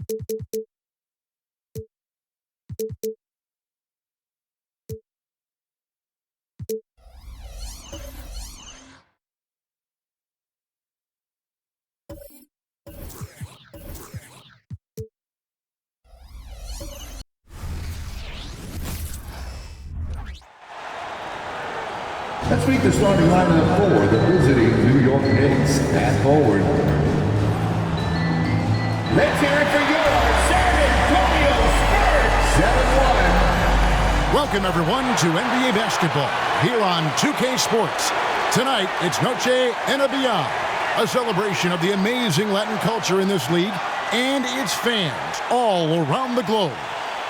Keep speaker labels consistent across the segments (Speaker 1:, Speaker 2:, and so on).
Speaker 1: Let's meet the starting lineup for the visiting New York Knicks at forward. Let's hear it for your San Antonio Spurs. 7-1.
Speaker 2: Welcome, everyone, to NBA basketball here on 2K Sports. Tonight, it's Noche IGNBA, a celebration of the amazing Latin culture in this league and its fans all around the globe.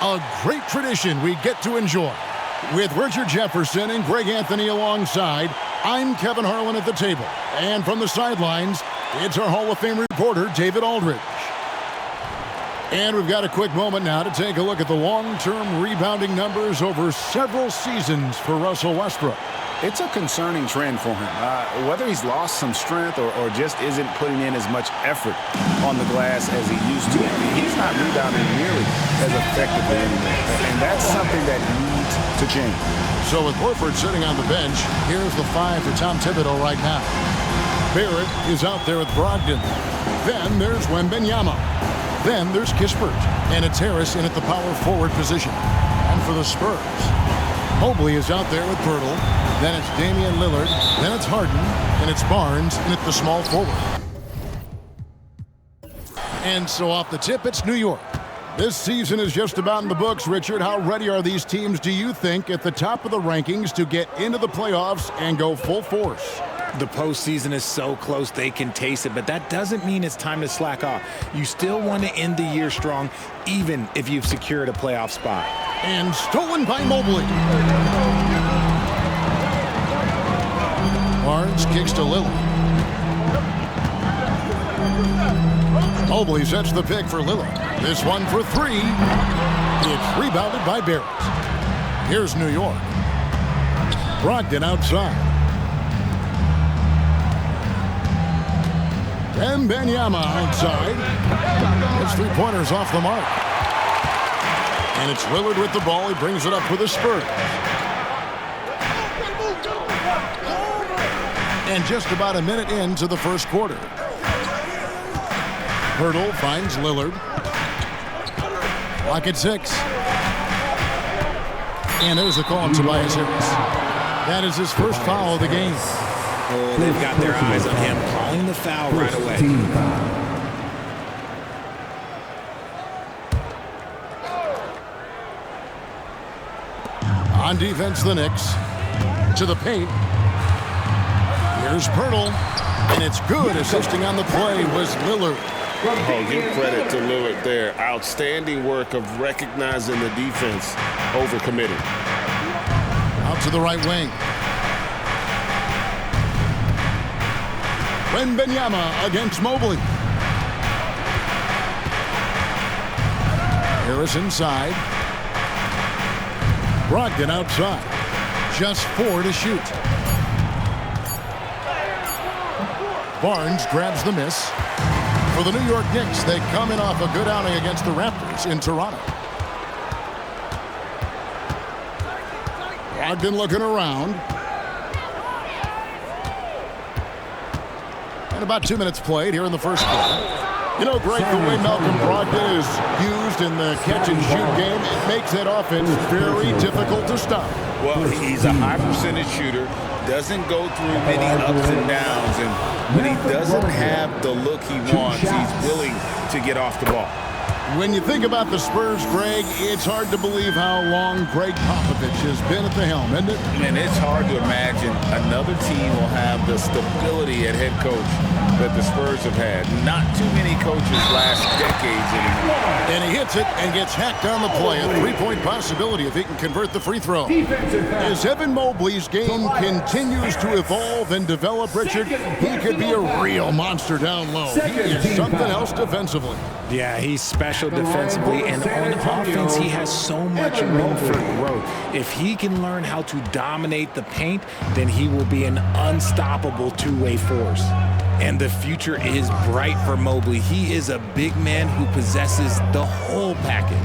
Speaker 2: A great tradition we get to enjoy. With Richard Jefferson and Greg Anthony alongside, I'm Kevin Harlan at the table. And from the sidelines, it's our Hall of Fame reporter, David Aldridge. And we've got a quick moment now to take a look at the long-term rebounding numbers over several seasons for Russell Westbrook.
Speaker 3: It's a concerning trend for him. Whether he's lost some strength or just isn't putting in as much effort on the glass as he used to, he's not rebounding nearly as effectively anymore. And that's something that needs to change.
Speaker 2: So with Horford sitting on the bench, here's the 5 for Tom Thibodeau right now. Barrett is out there with Brogdon. Then there's Wembanyama. Then there's Kispert. And it's Harris in at the power forward position. And for the Spurs, Mobley is out there with Pirtle. Then it's Damian Lillard. Then it's Harden. And it's Barnes in at the small forward. And so off the tip, it's New York. This season is just about in the books, Richard. How ready are these teams, do you think, at the top of the rankings to get into the playoffs and go full force?
Speaker 4: The postseason is so close they can taste it, but that doesn't mean it's time to slack off. You still want to end the year strong, even if you've secured a playoff spot.
Speaker 2: And stolen by Mobley. Barnes kicks to Lillard. Mobley sets the pick for Lillard. This one for 3. It's rebounded by Barrett. Here's New York. Brogdon outside. Wembanyama outside. It's 3-pointers off the mark. And it's Lillard with the ball. He brings it up for the Spurs. And just about a minute into the first quarter. Pirtle finds Lillard. Clock at 6. And there's the call on Tobias Harris. That is his first foul of the game.
Speaker 4: Oh, they've got their eyes on him, calling the foul right away.
Speaker 2: On defense, the Knicks. To the paint. Here's Pirtle. And it's good. Assisting on the play was Lillard.
Speaker 5: Oh, give credit to Lillard there. Outstanding work of recognizing the defense overcommitted.
Speaker 2: Out to the right wing. Wembanyama against Mobley. Harris inside. Brogdon outside. Just 4 to shoot. Barnes grabs the miss. For the New York Knicks, they come in off a good outing against the Raptors in Toronto. Brogdon looking around. And about 2 minutes played here in the first quarter. You know, Greg, the way Malcolm Brogdon is used in the catch-and-shoot game, it makes that offense very difficult to stop.
Speaker 5: Well, he's a high percentage shooter, doesn't go through many ups and downs, and when he doesn't have the look he wants, he's willing to get off the ball.
Speaker 2: When you think about the Spurs, Greg, it's hard to believe how long Greg Popovich has been at the helm, isn't it?
Speaker 5: And it's hard to imagine another team will have the stability at head coach that the Spurs have had. Not too many coaches last decades anymore.
Speaker 2: And he hits it and gets hacked on the play. A three-point possibility if he can convert the free throw. As Evan Mobley's game continues to evolve and develop, Richard, he could be a real monster down low. He is something else defensively.
Speaker 4: Yeah, he's special defensively, and on offense, he has so much room for growth. If he can learn how to dominate the paint, then he will be an unstoppable two-way force. And the future is bright for Mobley. He is a big man who possesses the whole package.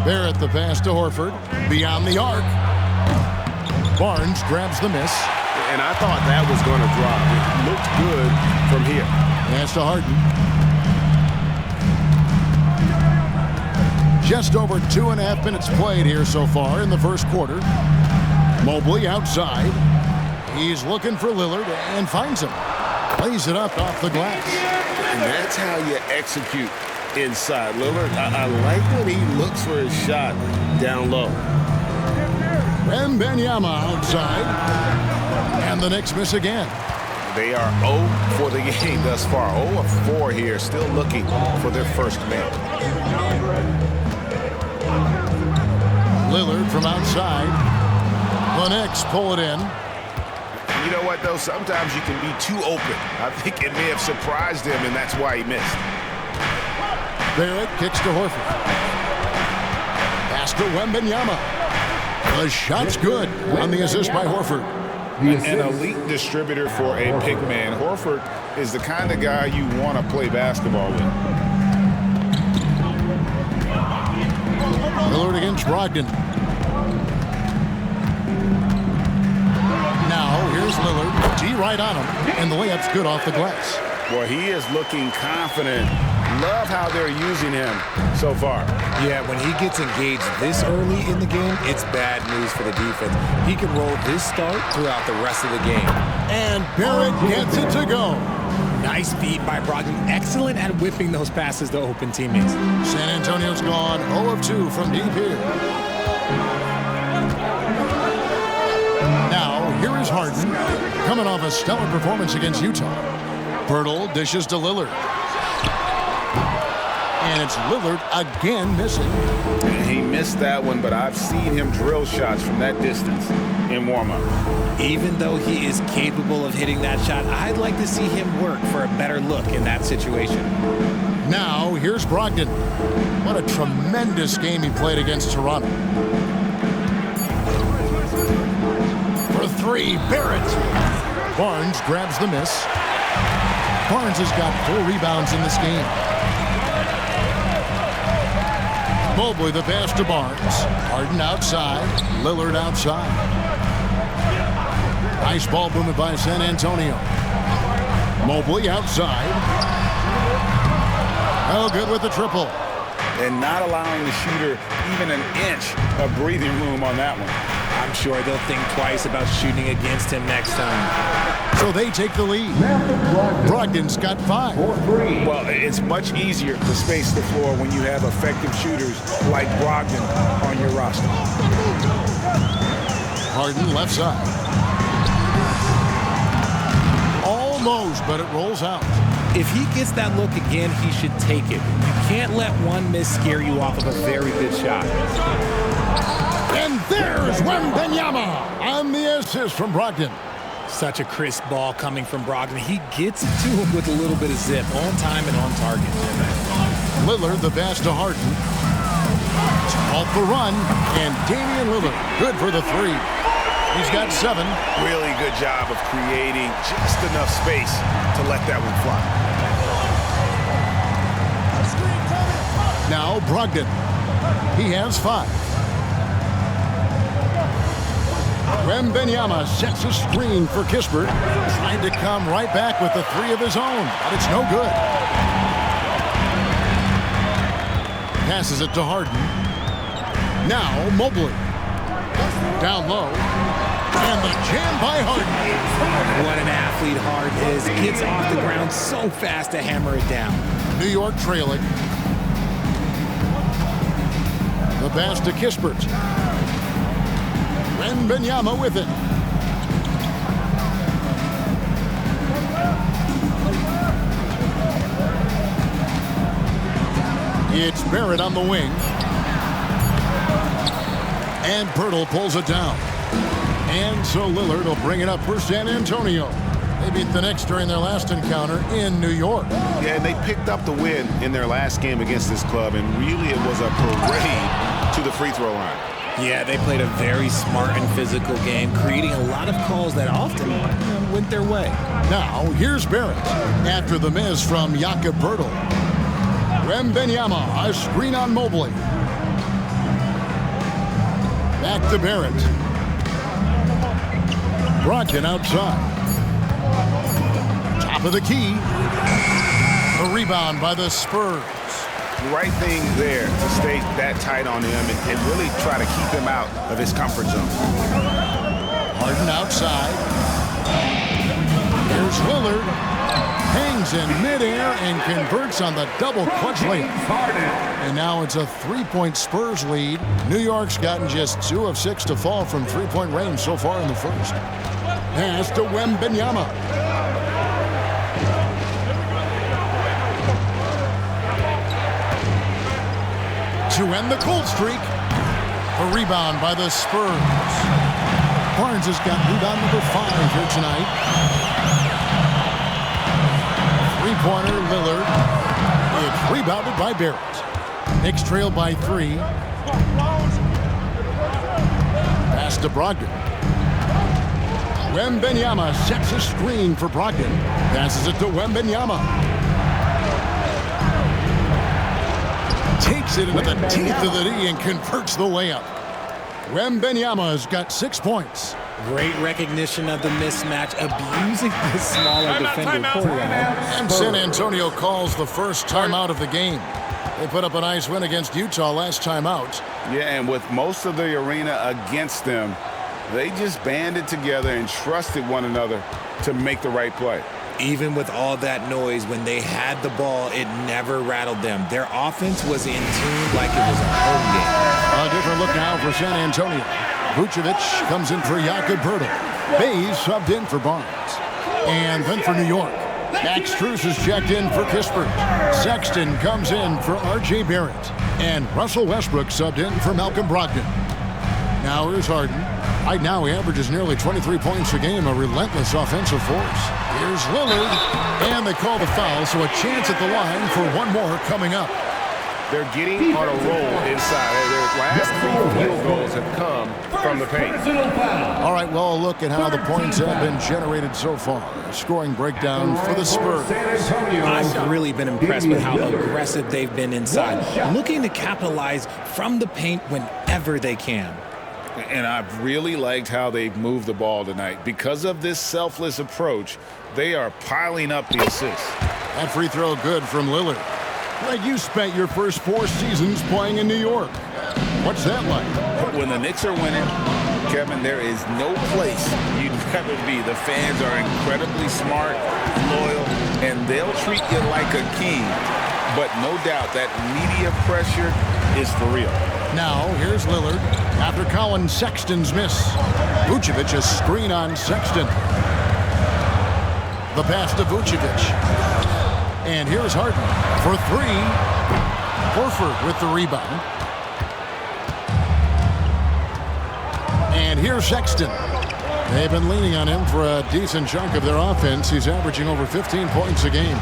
Speaker 2: Barrett the pass to Horford. Beyond the arc. Barnes grabs the miss.
Speaker 3: And I thought that was going to drop. It looked good from here.
Speaker 2: Pass to Harden. Just over 2.5 minutes played here so far in the first quarter. Mobley outside. He's looking for Lillard and finds him. Plays it up off the glass.
Speaker 5: And that's how you execute inside. Lillard, I like when he looks for his shot down low.
Speaker 2: Wembanyama outside. And the Knicks miss again.
Speaker 5: They are 0 for the game thus far. 0 of 4 here, still looking for their first man.
Speaker 2: Lillard from outside. The Knicks pull it in.
Speaker 5: You know what, though? Sometimes you can be too open. I think it may have surprised him, and that's why he missed.
Speaker 2: Barrett kicks to Horford. Pass to Wembanyama. The shot's good on the assist by Horford.
Speaker 5: An elite distributor for a big man. Horford is the kind of guy you want to play basketball with.
Speaker 2: Lillard against Brogdon. Now, here's Lillard. G right on him, and the layup's good off the glass.
Speaker 5: Boy, he is looking confident. Love how they're using him so far.
Speaker 4: Yeah, when he gets engaged this early in the game, it's bad news for the defense. He can roll this start throughout the rest of the game.
Speaker 2: And Barrett gets it to go.
Speaker 4: Nice feed by Brogdon. Excellent at whipping those passes to open teammates.
Speaker 2: San Antonio's gone 0 of 2 from deep here. Now, here is Harden, coming off a stellar performance against Utah. Pirtle dishes to Lillard. And it's Lillard again missing.
Speaker 5: He missed that one, but I've seen him drill shots from that distance in warm-up.
Speaker 4: Even though he is capable of hitting that shot, I'd like to see him work for a better look in that situation.
Speaker 2: Now, here's Brogdon. What a tremendous game he played against Toronto. For 3, Barrett. Barnes grabs the miss. Barnes has got 4 rebounds in this game. Mobley the pass to Barnes. Harden outside. Lillard outside. Nice ball movement by San Antonio. Mobley outside. Oh, good with the triple.
Speaker 5: And not allowing the shooter even an inch of breathing room on that one.
Speaker 4: I'm sure they'll think twice about shooting against him next time.
Speaker 2: So they take the lead. Brogdon's got 5.
Speaker 5: Well, it's much easier to space the floor when you have effective shooters like Brogdon on your roster.
Speaker 2: Harden left side. Almost, but it rolls out.
Speaker 4: If he gets that look again, he should take it. You can't let one miss scare you off of a very good shot.
Speaker 2: And there's Wembanyama on the assist from Brogdon.
Speaker 4: Such a crisp ball coming from Brogdon. He gets it to him with a little bit of zip, on time and on target.
Speaker 2: Lillard the pass to Harden. Off the run, and Damian Lillard good for the 3. He's got 7.
Speaker 5: Really good job of creating just enough space to let that one fly.
Speaker 2: Now Brogdon. He has 5. Wembanyama sets a screen for Kispert. Trying to come right back with the 3 of his own, but it's no good. Passes it to Harden. Now Mobley. Down low. And the jam by Harden.
Speaker 4: What an athlete Harden is. Gets off the ground so fast to hammer it down.
Speaker 2: New York trailing. The pass to Kispert. Wembanyama with it. It's Barrett on the wing. And Pirtle pulls it down. And so Lillard will bring it up for San Antonio. They beat the Knicks during their last encounter in New York.
Speaker 5: Yeah, and they picked up the win in their last game against this club, and really it was a parade to the free throw line.
Speaker 4: Yeah, they played a very smart and physical game, creating a lot of calls that often went their way.
Speaker 2: Now, here's Barrett after the miss from Jakob Poeltl. Wembanyama, a screen on Mobley. Back to Barrett. Brogdon outside. Top of the key. A rebound by the Spurs.
Speaker 3: Right thing there to stay that tight on him and really try to keep him out of his comfort zone.
Speaker 2: Harden outside. Here's Lillard. Hangs in midair and converts on the double clutch layup. And now it's a 3-point Spurs lead. New York's gotten just 2 of 6 to fall from 3-point range so far in the first. Pass to Wembanyama. To end the cold streak. A rebound by the Spurs. Barnes has got rebound number 5 here tonight. Three-pointer, Lillard. It's rebounded by Barrett. Knicks trail by 3. Pass to Brogdon. Wembanyama sets a screen for Brogdon. Passes it to Wembanyama. Takes it into the teeth of the D and converts the layup. Wembanyama has got 6 points.
Speaker 4: Great recognition of the mismatch, abusing the smaller defender.
Speaker 2: And San Antonio calls the first timeout of the game. They put up a nice win against Utah last time out.
Speaker 3: Yeah, and with most of the arena against them, they just banded together and trusted one another to make the right play.
Speaker 4: Even with all that noise, when they had the ball, it never rattled them. Their offense was in tune like it was a home game.
Speaker 2: A different look now for San Antonio. Vucevic comes in for Jakob Poeltl. Bays subbed in for Barnes. And then for New York, Max Strus is checked in for Kispert. Sexton comes in for R.J. Barrett. And Russell Westbrook subbed in for Malcolm Brogdon. Now here's Harden. Right now he averages nearly 23 points a game, a relentless offensive force. Here's Lillard, and they call the foul, so a chance at the line for one more coming up.
Speaker 3: They're getting on a roll inside. Their last 3 field goals have come from the paint.
Speaker 2: All right, well, look at how the points have been generated so far. A scoring breakdown for the Spurs.
Speaker 4: I've really been impressed with how aggressive they've been inside, looking to capitalize from the paint whenever they can.
Speaker 5: And I've really liked how they've moved the ball tonight. Because of this selfless approach, they are piling up the assists.
Speaker 2: That free throw good from Lillard. Greg, you spent your first 4 seasons playing in New York. What's that like?
Speaker 5: When the Knicks are winning, Kevin, there is no place you'd rather be. The fans are incredibly smart, loyal, and they'll treat you like a king. But no doubt that media pressure is for real.
Speaker 2: Now, here's Lillard after Colin Sexton's miss. Vucevic a screen on Sexton. The pass to Vucevic. And here's Harden for 3. Horford with the rebound. And here's Sexton. They've been leaning on him for a decent chunk of their offense. He's averaging over 15 points a game.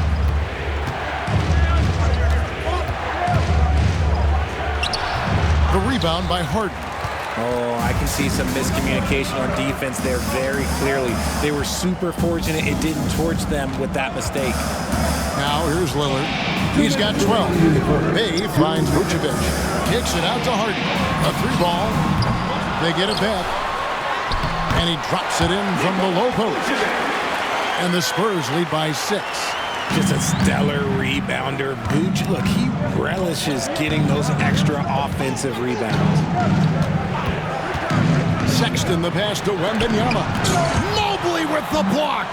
Speaker 2: The rebound by Harden.
Speaker 4: Oh, I can see some miscommunication on defense there very clearly. They were super fortunate it didn't torch them with that mistake.
Speaker 2: Now here's Lillard. He's got 12. Bay finds Vucevic. Kicks it out to Harden. A 3-ball. They get it back. And he drops it in from the low post. And the Spurs lead by 6.
Speaker 4: Just a stellar rebounder. Vooch, look, he relishes getting those extra offensive rebounds.
Speaker 2: Sexton the pass to Wembanyama. Mobley with the block.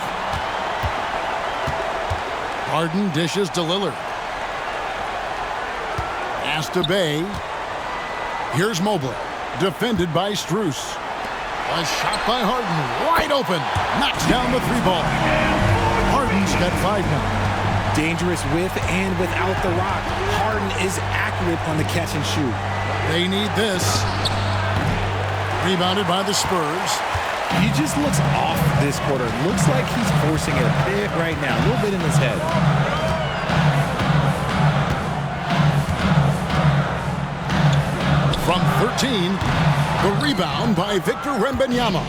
Speaker 2: Harden dishes to Lillard. Pass to Bay. Here's Mobley. Defended by Strus. A shot by Harden. Wide open. Knocks down the 3-ball. Harden's got 5 now.
Speaker 4: Dangerous with and without the rock. Harden is accurate on the catch and shoot.
Speaker 2: They need this. Rebounded by the Spurs.
Speaker 4: He just looks off this quarter. Looks like he's forcing it a bit right now. A little bit in his head.
Speaker 2: From 13, The rebound by Victor Wembanyama.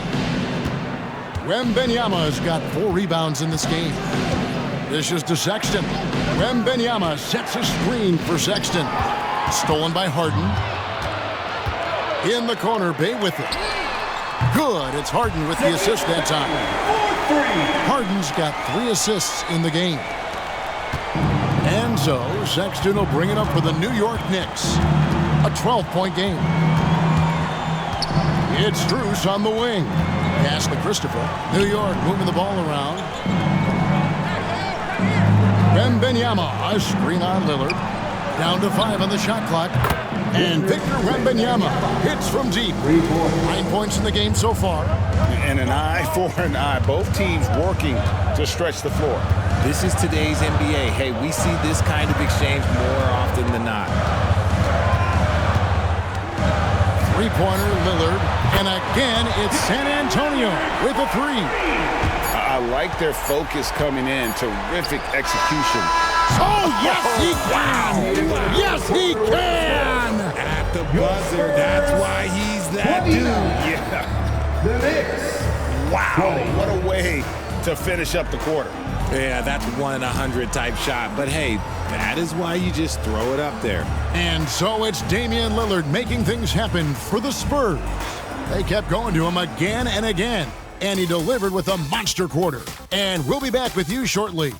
Speaker 2: Wembanyama's got 4 rebounds in this game. This is to Sexton. Wembanyama sets a screen for Sexton. Stolen by Harden. In the corner, Bay with it. Good. It's Harden with the assist that time. Harden's got 3 assists in the game. And so Sexton will bring it up for the New York Knicks. A 12-point game. It's Strus on the wing. Pass to Christopher. New York moving the ball around. Wembanyama, a screen on Lillard. Down to 5 on the shot clock. And Victor Wembanyama hits from deep. 9 points in the game so far.
Speaker 3: And an eye for an eye. Both teams working to stretch the floor.
Speaker 4: This is today's NBA. Hey, we see this kind of exchange more often than not.
Speaker 2: Three-pointer, Lillard. And again, it's San Antonio with a 3.
Speaker 3: I like their focus coming in. Terrific execution.
Speaker 2: Oh, yes, he can!
Speaker 4: Wow.
Speaker 2: Yes, he can!
Speaker 4: At the buzzer, that's why he's that dude.
Speaker 3: Yeah.
Speaker 1: The Knicks.
Speaker 3: Wow. What a way to finish up the quarter.
Speaker 4: Yeah, that's 1 in 100 type shot. But hey, that is why you just throw it up there.
Speaker 2: And so it's Damian Lillard making things happen for the Spurs. They kept going to him again and again, and he delivered with a monster quarter. And we'll be back with you shortly.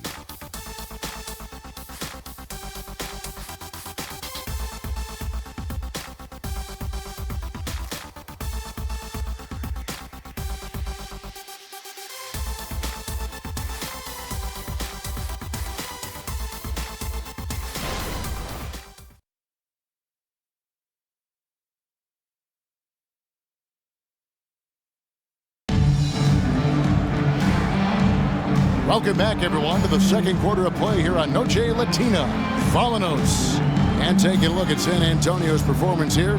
Speaker 2: Welcome back, everyone, to the second quarter of play here on Noche Latina. Vámonos. And taking a look at San Antonio's performance here.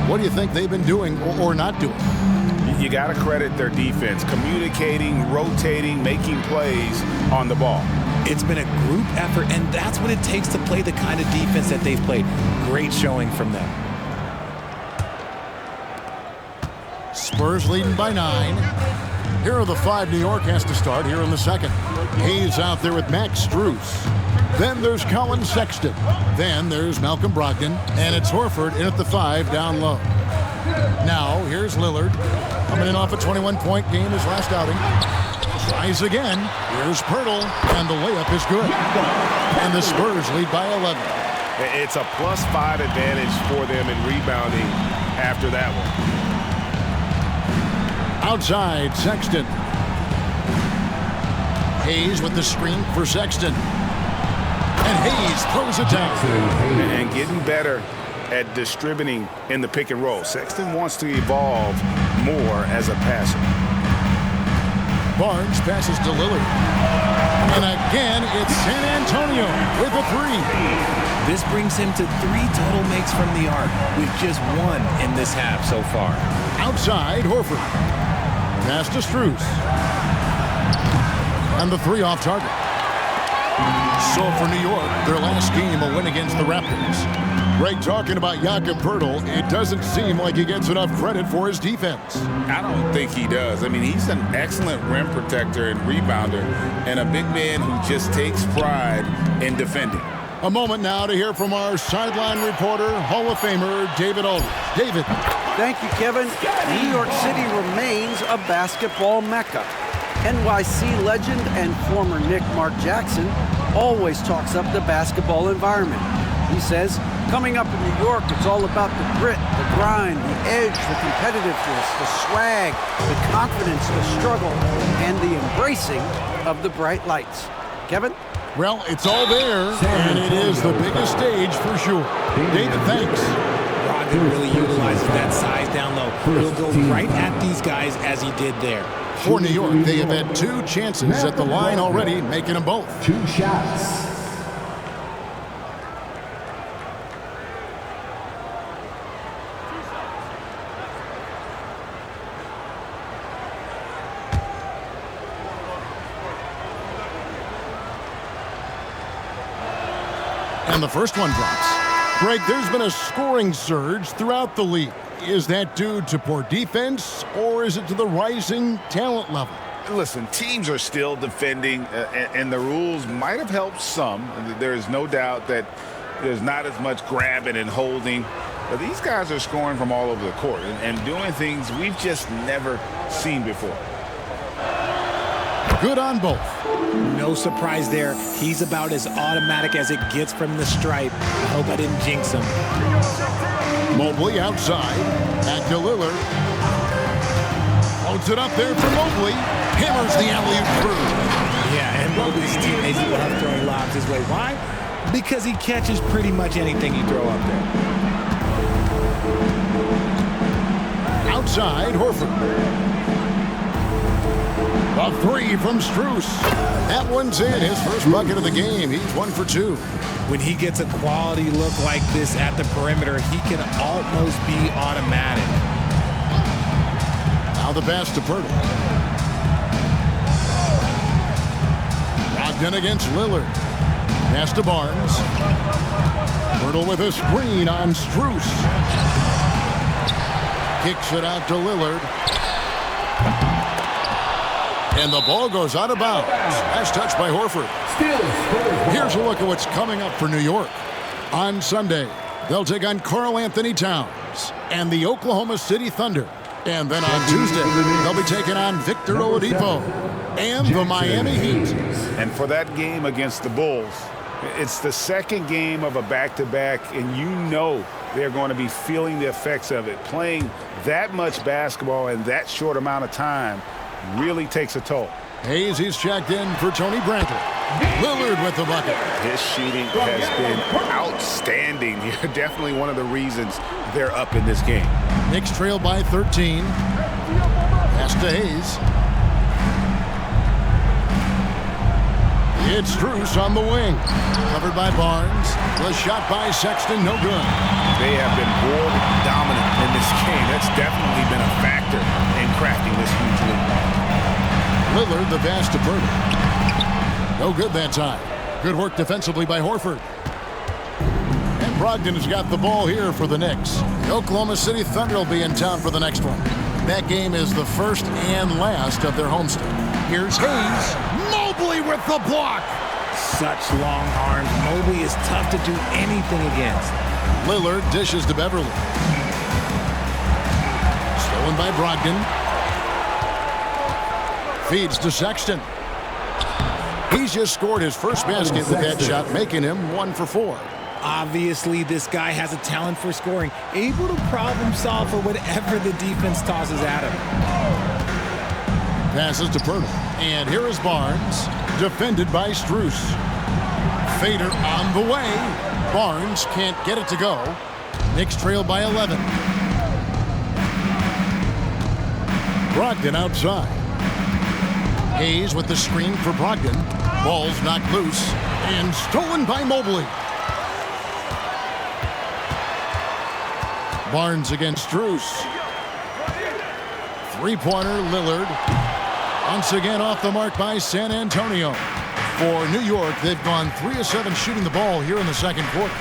Speaker 2: What do you think they've been doing or not doing?
Speaker 3: You got to credit their defense. Communicating, rotating, making plays on the ball.
Speaker 4: It's been a group effort, and that's what it takes to play the kind of defense that they've played. Great showing from them.
Speaker 2: Spurs leading by 9. Here are the 5 New York has to start here in the second. Hayes out there with Max Strus. Then there's Colin Sexton. Then there's Malcolm Brogdon. And it's Horford in at the 5 down low. Now here's Lillard. Coming in off a 21-point game his last outing. Tries again. Here's Pirtle. And the layup is good. And the Spurs lead by 11.
Speaker 3: It's a +5 advantage for them in rebounding after that one.
Speaker 2: Outside, Sexton. Hayes with the screen for Sexton. And Hayes throws it down.
Speaker 3: And getting better at distributing in the pick and roll. Sexton wants to evolve more as a passer.
Speaker 2: Barnes passes to Lillard. And again, it's San Antonio with a 3.
Speaker 4: This brings him to 3 total makes from the arc, with just 1 in this half so far.
Speaker 2: Outside, Horford. Pass to Strus. And the 3 off target. So for New York, their last game a win against the Raptors. Greg, talking about Jakob Pirtle, it doesn't seem like he gets enough credit for his defense.
Speaker 5: I don't think he does. I mean, he's an excellent rim protector and rebounder, and a big man who just takes pride in defending.
Speaker 2: A moment now to hear from our sideline reporter, Hall of Famer David Aldridge. David.
Speaker 6: Thank you, Kevin. New York City remains a basketball mecca. NYC legend and former Knick Mark Jackson always talks up the basketball environment. He says, coming up in New York, it's all about the grit, the grind, the edge, the competitiveness, the swag, the confidence, the struggle, and the embracing of the bright lights. Kevin?
Speaker 2: Well, it's all there, and it is the biggest stage for sure. David, thanks.
Speaker 4: Brogdon really utilizes that size down low. He'll go right at these guys as he did there.
Speaker 2: For New York, they have had 2 chances at the line already, making them both.
Speaker 1: 2 shots.
Speaker 2: And the first one drops. Greg, there's been a scoring surge throughout the league. Is that due to poor defense, or is it to the rising talent level?
Speaker 5: Listen, teams are still defending, and the rules might have helped some. There is no doubt that there's not as much grabbing and holding. But these guys are scoring from all over the court and doing things we've just never seen before.
Speaker 2: Good on both.
Speaker 4: No surprise there. He's about as automatic as it gets from the stripe. I hope I didn't jinx him.
Speaker 2: Mobley outside. Back to Lillard. Floats it up there for Mobley. Hammers the alley-oop through.
Speaker 4: Yeah, and Mobley's teammates love throwing lobs his way. Why? Because he catches pretty much anything you throw up there.
Speaker 2: Outside, Horford. A three from Strus. That one's in. His first bucket of the game. He's 1 for 2.
Speaker 4: When he gets a quality look like this at the perimeter, he can almost be automatic.
Speaker 2: Now the pass to Pirtle. Brogdon against Lillard. Pass to Barnes. Pirtle with a screen on Strus. Kicks it out to Lillard. And the ball goes out of bounds. Last touch by Horford. Here's a look at what's coming up for New York. On Sunday, they'll take on Karl Anthony Towns and the Oklahoma City Thunder. And then on Tuesday, they'll be taking on Victor Oladipo and the Miami Heat.
Speaker 3: And for that game against the Bulls, it's the second game of a back-to-back, and you know they're going to be feeling the effects of it. Playing that much basketball in that short amount of time really takes a toll.
Speaker 2: Hayes, he's checked in for Tony Bradley. Lillard with the bucket.
Speaker 3: His shooting has been outstanding. Definitely one of the reasons they're up in this game.
Speaker 2: Knicks trail by 13. Pass to Hayes. It's Strus on the wing. Covered by Barnes. The shot by Sexton, no good.
Speaker 3: They have been board dominant in this game. That's definitely been a factor in crafting this huge lead.
Speaker 2: Lillard, the pass to Pirtle. No good that time. Good work defensively by Horford. And Brogdon has got the ball here for the Knicks. The Oklahoma City Thunder will be in town for the next one. That game is the first and last of their homestand. Here's Hayes. Mobley with the block.
Speaker 4: Such long arms. Mobley is tough to do anything against.
Speaker 2: Lillard dishes to Beverly. Stolen by Brogdon. Feeds to Sexton. He's just scored his first basket with that shot, making him 1 for 4.
Speaker 4: Obviously, this guy has a talent for scoring, able to problem solve for whatever the defense tosses at him.
Speaker 2: Passes to Pirtle. And here is Barnes, defended by Strus. Fader on the way. Barnes can't get it to go. Knicks trail by 11. Brogdon outside. Hayes with the screen for Brogdon. Ball's knocked loose and stolen by Mobley. Barnes against Strus. Three-pointer, Lillard. Once again off the mark by San Antonio. For New York, they've gone 3 of 7 shooting the ball here in the second quarter.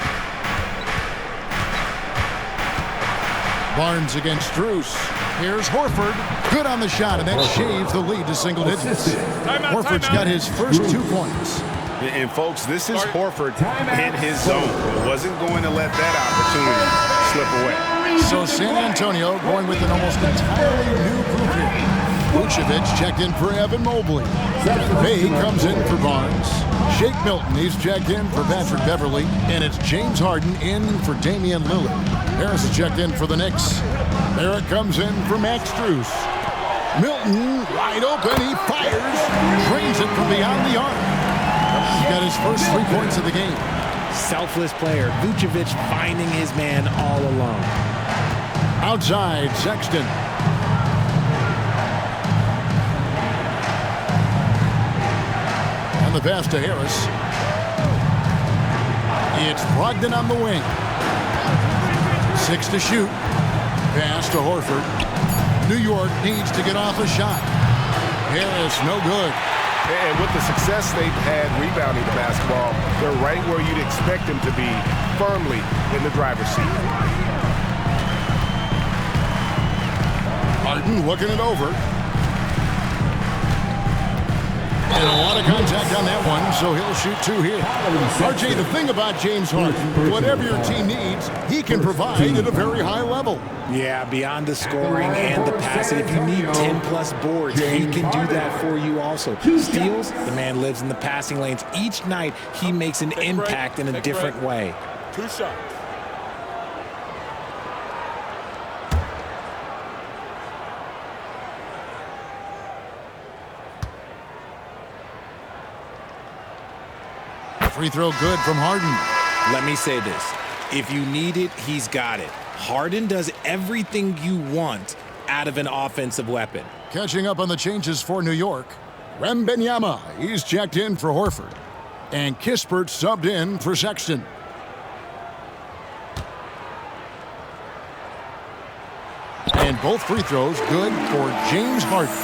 Speaker 2: Barnes against Strus. Here's Horford. Good on the shot, and that shaves the lead to single digits. Horford's got his first 2 points.
Speaker 3: And, folks, this is Horford in his zone. Wasn't going to let that opportunity slip away.
Speaker 2: So San Antonio going with an almost entirely new group here. Vucevic checked in for Evan Mobley. Bay comes in for Barnes. Shake Milton, he's checked in for Patrick Beverly. And it's James Harden in for Damian Lillard. Harris is checked in for the Knicks. Barrett comes in for Max Strus. Milton, wide open, he fires. Drains it from beyond the arc. He's got his first 3 points of the game.
Speaker 4: Selfless player. Vucevic finding his man all alone.
Speaker 2: Outside, Sexton. The pass to Harris. It's Brogdon on the wing. 6 to shoot. Pass to Horford. New York needs to get off a shot. Harris, no good.
Speaker 3: And with the success they've had rebounding the basketball, they're right where you'd expect them to be, firmly in the driver's seat.
Speaker 2: Harden looking it over. And a lot of contact on that one, so he'll shoot 2 here. RJ, the thing about James Harden, whatever your team needs, he can provide at a very high level.
Speaker 4: Yeah, beyond the scoring and the passing, if you need 10-plus boards, he can do that for you also. Steals, the man lives in the passing lanes. Each night, he makes an impact in a different way.
Speaker 7: 2 shots.
Speaker 2: Free throw good from Harden.
Speaker 4: Let me say this. If you need it, he's got it. Harden does everything you want out of an offensive weapon.
Speaker 2: Catching up on the changes for New York. Wembanyama, he's checked in for Horford. And Kispert subbed in for Sexton. And both free throws good for James Harden.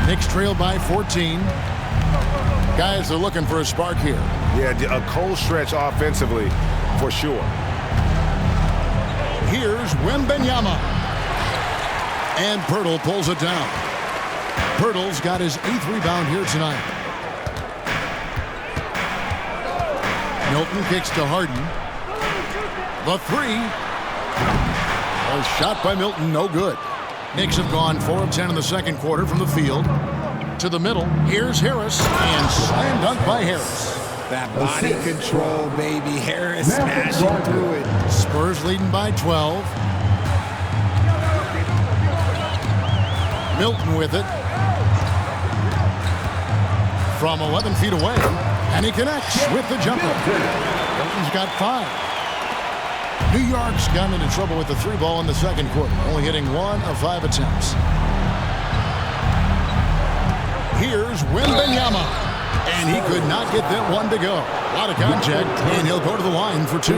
Speaker 2: Knicks trail by 14. Guys are looking for a spark here.
Speaker 3: Yeah, a cold stretch offensively, for sure.
Speaker 2: Here's Wembanyama. And Pirtle pulls it down. Pirtle's got his 8th rebound here tonight. Milton kicks to Harden. The 3. A shot by Milton, no good. Knicks have gone 4 of 10 in the second quarter from the field. To the middle, here's Harris, and slam dunk by Harris.
Speaker 4: That body control, baby. Harris smashing through it.
Speaker 2: Spurs leading by 12. Milton with it. From 11 feet away, and he connects with the jumper. Milton's got 5. New York's gotten into trouble with the 3 ball in the second quarter, only hitting 1 of 5 attempts. Here's Wembanyama, and he could not get that one to go. A lot of contact, and he'll go to the line for 2.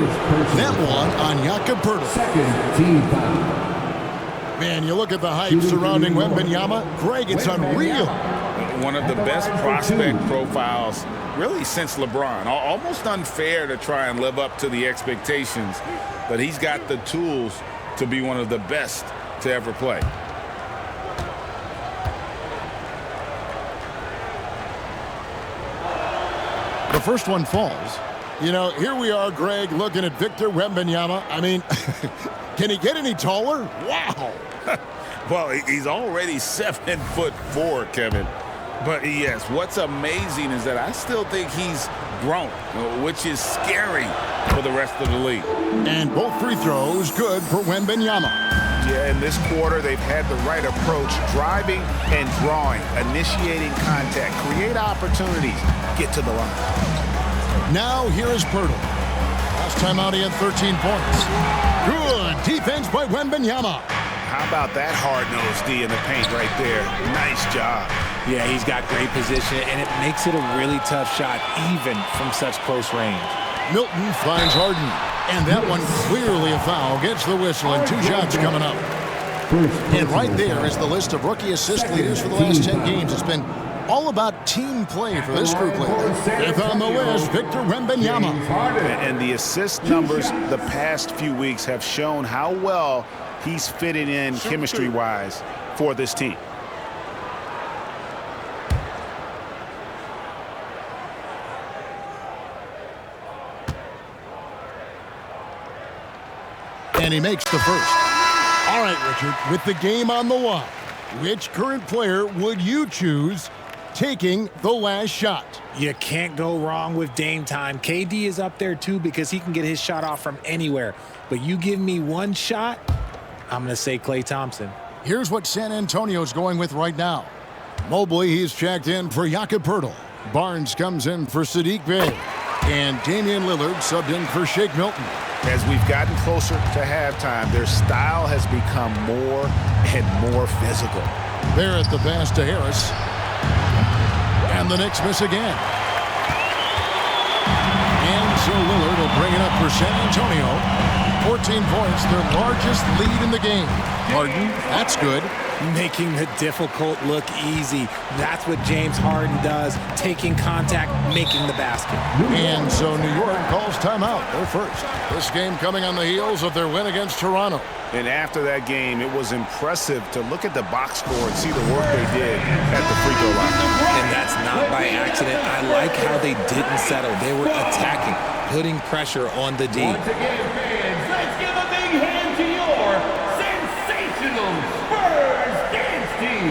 Speaker 2: That one on Jakob Pirtle.
Speaker 1: Second team foul.
Speaker 2: Man, you look at the hype surrounding Wembanyama. Greg, it's unreal.
Speaker 5: One of the best prospect profiles really since LeBron. Almost unfair to try and live up to the expectations, but he's got the tools to be one of the best to ever play.
Speaker 2: The first one falls. You know, here we are, Greg, looking at Victor Wembanyama. I mean, can he get any taller? Wow.
Speaker 5: Well, he's already 7'4", Kevin. But yes, what's amazing is that I still think he's grown, which is scary for the rest of the league.
Speaker 2: And both free throws good for Wembanyama.
Speaker 3: Yeah, in this quarter, they've had the right approach, driving and drawing, initiating contact, create opportunities, get to the line.
Speaker 2: Now here is Pirtle. Last time out, he had 13 points. Good defense by Wembanyama.
Speaker 3: How about that hard-nosed D in the paint right there? Nice job.
Speaker 4: Yeah, he's got great position, and it makes it a really tough shot, even from such close range.
Speaker 2: Milton finds Harden, and that one clearly a foul. Gets the whistle, and 2 shots coming up. And right there is the list of rookie assist leaders for the last 10 games. It's been all about team play for this group lately. Fifth on the list, Victor Wembanyama.
Speaker 3: And the assist numbers the past few weeks have shown how well he's fitting in chemistry-wise for this team.
Speaker 2: And he makes the first. All right, Richard, with the game on the line, which current player would you choose taking the last shot?
Speaker 4: You can't go wrong with Dame time. KD is up there, too, because he can get his shot off from anywhere. But you give me one shot, I'm going to say Klay Thompson.
Speaker 2: Here's what San Antonio's going with right now. Mobley, he's checked in for Jakob Pirtle. Barnes comes in for Sadiq Bey. And Damian Lillard subbed in for Shake Milton.
Speaker 3: As we've gotten closer to halftime, their style has become more and more physical.
Speaker 2: Barrett the pass to Harris. And the Knicks miss again. And so Lillard will bring it up for San Antonio. 14 points, their largest lead in the game. Harden, that's good.
Speaker 4: making the difficult look easy. That's what James Harden does, taking contact, making the basket.
Speaker 2: And so New York calls timeout. They're first. This game coming on the heels of their win against Toronto.
Speaker 3: And after that game, it was impressive to look at the box score and see the work they did at the free throw line.
Speaker 4: And that's not by accident. I like how they didn't settle. They were attacking, putting pressure on the D.
Speaker 7: Once again, fans, let's give a big hand to your sensational Spurs dance team.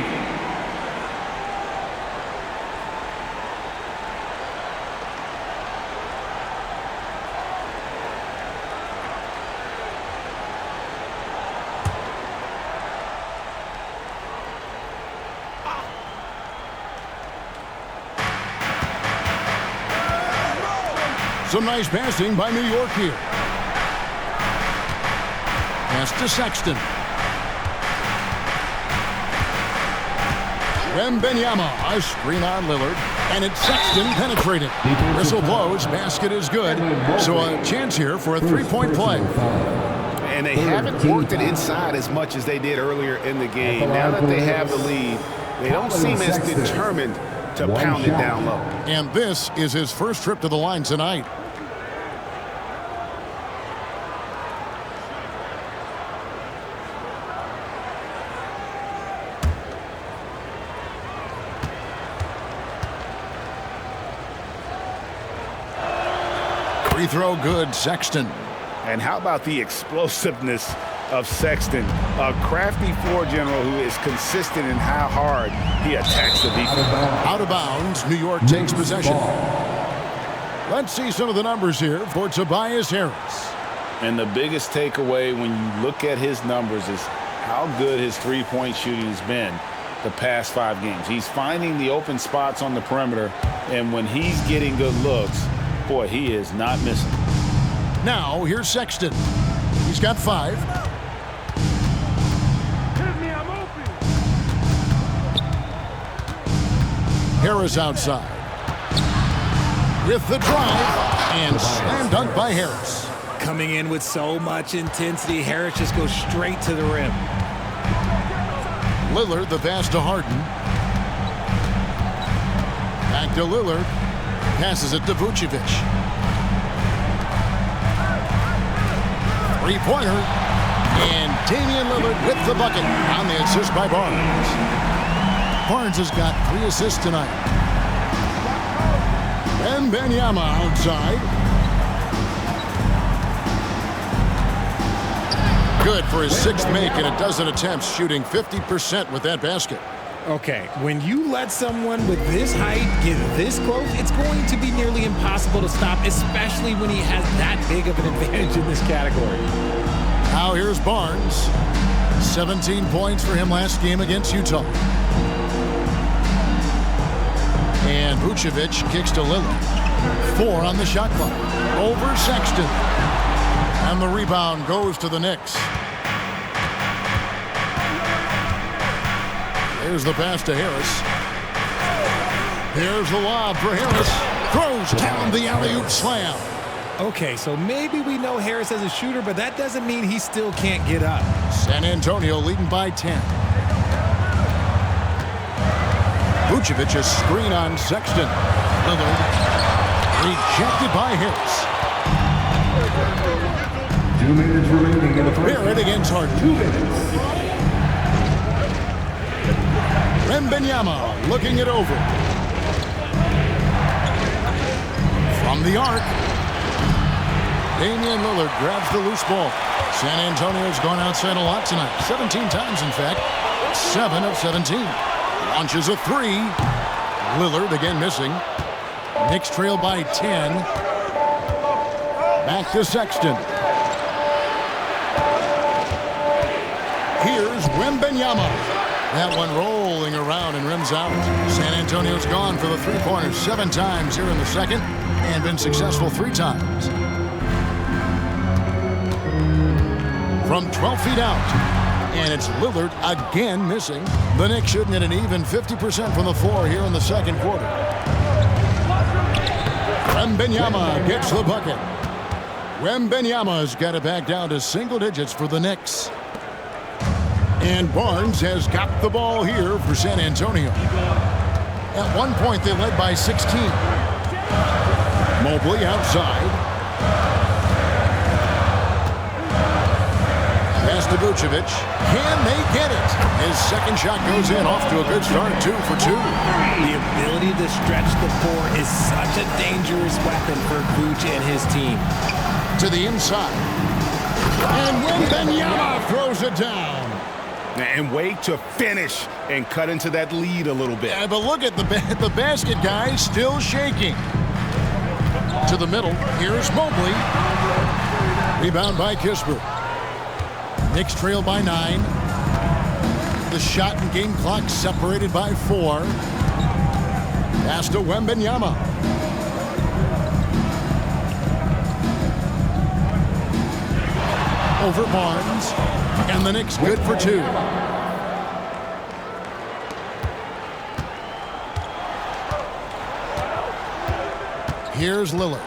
Speaker 2: Some nice passing by New York here. Pass to Sexton. Wembanyama, a screen on Lillard, and it's Sexton penetrated. Whistle blows, basket is good, so a chance here for a three-point play.
Speaker 3: And they haven't worked it inside as much as they did earlier in the game. Now that they have the lead, they don't seem as determined to pound it down low.
Speaker 2: And this is his first trip to the line tonight. Free throw good, Sexton.
Speaker 3: And how about the explosiveness of Sexton, a crafty floor general who is consistent in how hard he attacks the defense.
Speaker 2: Out of bounds, New York takes possession. Let's see some of the numbers here for Tobias Harris.
Speaker 3: And the biggest takeaway when you look at his numbers is how good his three-point shooting has been the past 5 games. He's finding the open spots on the perimeter, and when he's getting good looks, boy, he is not missing.
Speaker 2: Now, here's Sexton. He's got 5. Harris outside. With the drive, and slam dunk by Harris.
Speaker 4: Coming in with so much intensity, Harris just goes straight to the rim.
Speaker 2: Lillard, the pass to Harden. Back to Lillard. Passes it to Vucevic. Three-pointer. And Damian Lillard with the bucket on the assist by Barnes. Barnes has got 3 assists tonight. Wembanyama outside. Good for his 6th make and a dozen attempts, shooting 50% with that basket.
Speaker 4: Okay, when you let someone with this height get this close, it's going to be nearly impossible to stop, especially when he has that big of an advantage in this category.
Speaker 2: Now here's Barnes. 17 points for him last game against Utah. And Vucevic kicks to Lillard. 4 on the shot clock. Over Sexton. And the rebound goes to the Knicks. There's the pass to Harris. Here's the lob for Harris. Throws down the alley-oop slam.
Speaker 4: Okay, so maybe we know Harris as a shooter, but that doesn't mean he still can't get up.
Speaker 2: San Antonio leading by 10. Vucevic a screen on Sexton. Lillard rejected by Harris.
Speaker 1: 2 minutes remaining in the first.
Speaker 2: Barrett against Harden.
Speaker 1: 2 minutes.
Speaker 2: Wembanyama looking it over. From the arc. Damian Lillard grabs the loose ball. San Antonio's gone outside a lot tonight. 17 times, in fact. 7 of 17. Launches a 3. Lillard again missing. Knicks trail by 10. Back to Sexton. Here's Wembanyama. That one rolling around and rims out. San Antonio's gone for the three-pointers 7 times here in the second and been successful 3 times. From 12 feet out. And it's Lillard again missing. The Knicks shooting at an even 50% from the floor here in the second quarter. Wembanyama gets the bucket. Wembanyama's got it back down to single digits for the Knicks. And Barnes has got the ball here for San Antonio. At one point, they led by 16. Mobley outside. Pass to Vucevic. Can they get it? His second shot goes in, off to a good start, 2 for 2.
Speaker 4: The ability to stretch the floor is such a dangerous weapon for Vooch and his team.
Speaker 2: To the inside. And Wembanyama throws it down.
Speaker 3: And wait to finish and cut into that lead a little bit.
Speaker 2: Yeah, but look at the basket guy still shaking. To the middle. Here's Mobley. Rebound by Kispert. Knicks trail by 9. The shot and game clock separated by 4. Pass to Wembanyama. Over Barnes. And the Knicks good for 2. Here's Lillard.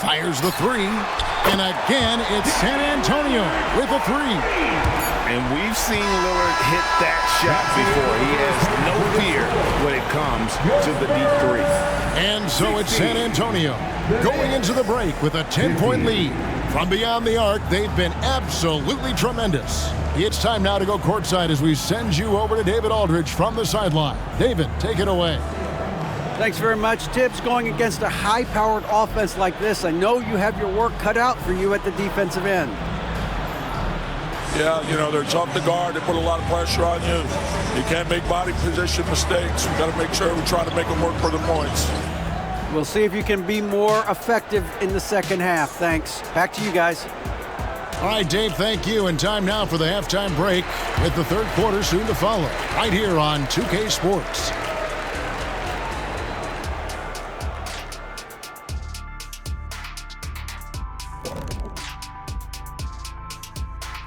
Speaker 2: Fires the 3. And again, it's San Antonio with a 3.
Speaker 3: And we've seen Lillard hit that shot before. He has no fear when it comes to the deep 3.
Speaker 2: And so it's San Antonio going into the break with a 10-point lead. From beyond the arc, they've been absolutely tremendous. It's time now to go courtside as we send you over to David Aldridge from the sideline. David, take it away.
Speaker 6: Thanks very much, Tibbs. Going against a high-powered offense like this, I know you have your work cut out for you at the defensive end.
Speaker 8: Yeah, they're tough to guard. They put a lot of pressure on you. You can't make body position mistakes. We got to make sure we try to make them work for the points.
Speaker 6: We'll see if you can be more effective in the second half. Thanks. Back to you guys.
Speaker 2: All right, Dave, thank you. And time now for the halftime break with the third quarter soon to follow. Right here on 2K Sports.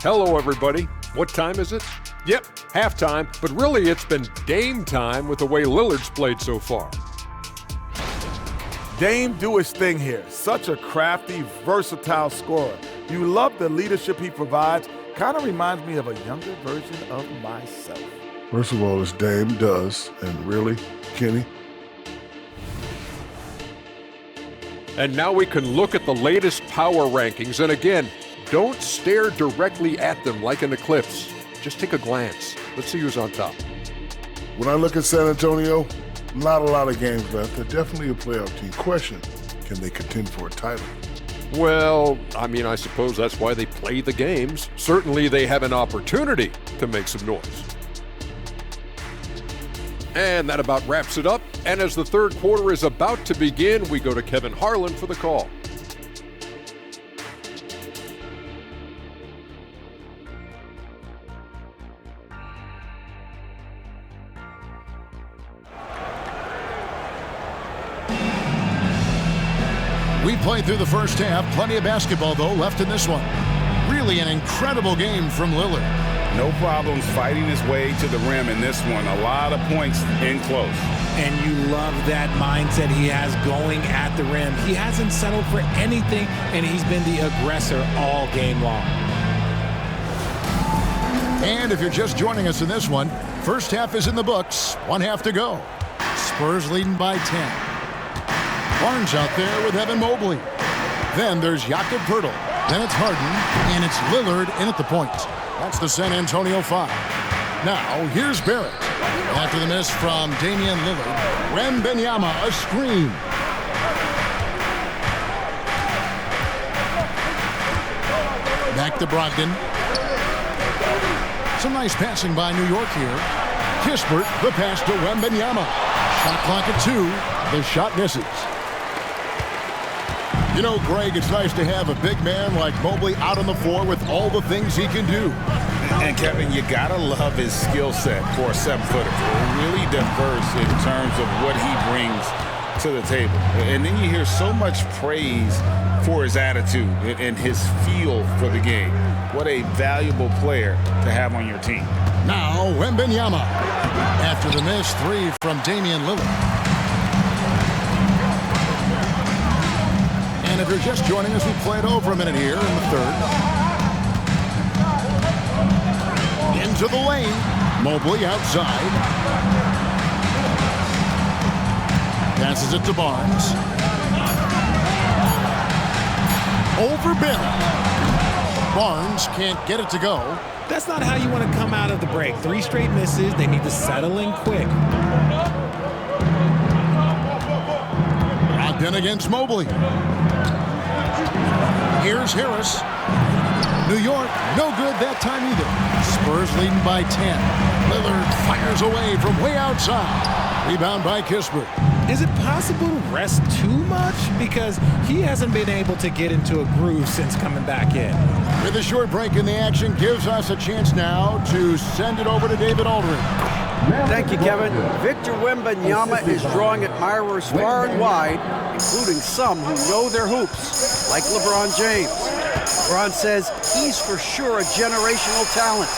Speaker 9: Hello, everybody. What time is it? Yep, halftime, but really it's been Dame time with the way Lillard's played so far.
Speaker 10: Dame do his thing here. Such a crafty, versatile scorer. You love the leadership he provides. Kind of reminds me of a younger version of myself.
Speaker 11: First of all, this Dame does, and really, Kenny?
Speaker 9: And now we can look at the latest power rankings, and again, don't stare directly at them like an eclipse. Just take a glance. Let's see who's on top.
Speaker 11: When I look at San Antonio, not a lot of games left. They're definitely a playoff team. Question, can they contend for a title?
Speaker 9: Well, I suppose that's why they play the games. Certainly they have an opportunity to make some noise. And that about wraps it up. And as the third quarter is about to begin, we go to Kevin Harlan for the call.
Speaker 2: We played through the first half. Plenty of basketball, though, left in this one. Really an incredible game from Lillard.
Speaker 3: No problems fighting his way to the rim in this one. A lot of points in close.
Speaker 4: And you love that mindset he has going at the rim. He hasn't settled for anything, and he's been the aggressor all game long.
Speaker 2: And if you're just joining us in this one, first half is in the books. 1 half to go. Spurs leading by 10. Barnes out there with Evan Mobley. Then there's Jakob Poeltl. Then it's Harden, and it's Lillard in at the point. That's the San Antonio 5. Now, here's Barrett. After the miss from Damian Lillard, Wembanyama a screen. Back to Brogdon. Some nice passing by New York here. Kispert, the pass to Wembanyama. Shot clock at 2. The shot misses. You know, Greg, it's nice to have a big man like Mobley out on the floor with all the things he can do.
Speaker 3: And Kevin, you gotta love his skill set for a 7-footer. Really diverse in terms of what he brings to the table. And then you hear so much praise for his attitude and his feel for the game. What a valuable player to have on your team.
Speaker 2: Now, Wembanyama. After the missed 3 from Damian Lillard. And if you're just joining us, we played over a minute here in the third. into the lane. Mobley outside. Passes it to Barnes. Over Bill. Barnes can't get it to go.
Speaker 4: That's not how you want to come out of the break. 3 straight misses. They need to settle in quick.
Speaker 2: Brogdon against Mobley. Here's Harris. New York, no good that time either. Spurs leading by 10. Lillard fires away from way outside. Rebound by Kispert.
Speaker 4: Is it possible to rest too much? Because he hasn't been able to get into a groove since coming back in.
Speaker 2: With a short break in the action, gives us a chance now to send it over to David Aldridge.
Speaker 6: Thank you, Kevin. Victor Wembanyama is drawing admirers far and wide, including some who know their hoops, like LeBron James. LeBron says he's for sure a generational talent.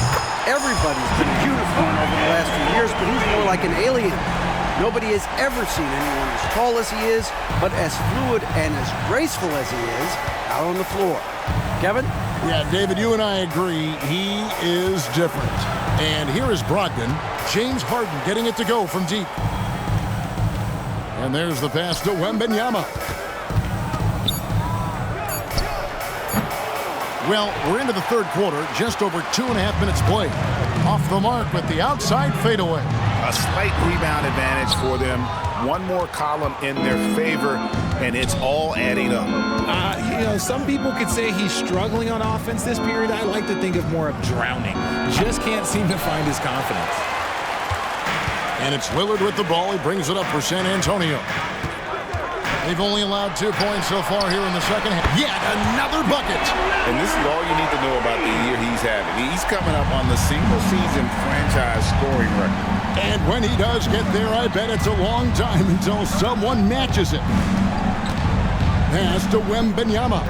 Speaker 6: Everybody's been a unicorn over the last few years, but he's more like an alien. Nobody has ever seen anyone as tall as he is, but as fluid and as graceful as he is out on the floor. Kevin?
Speaker 2: Yeah, David, you and I agree. He is different. And here is Brogdon. James Harden getting it to go from deep. And there's the pass to Wembanyama. Well, we're into the third quarter, just over 2.5 minutes played. Off the mark with the outside fadeaway.
Speaker 3: A slight rebound advantage for them. One more column in their favor, and it's all adding up.
Speaker 4: Some people could say he's struggling on offense this period. I like to think of more of drowning. Just can't seem to find his confidence.
Speaker 2: And it's Lillard with the ball. He brings it up for San Antonio. They've only allowed 2 points so far here in the second half. Yet another bucket.
Speaker 5: And this is all you need to know about the year he's having. He's coming up on the single-season franchise scoring record.
Speaker 2: And when he does get there, I bet it's a long time until someone matches it. Pass to Wembanyama.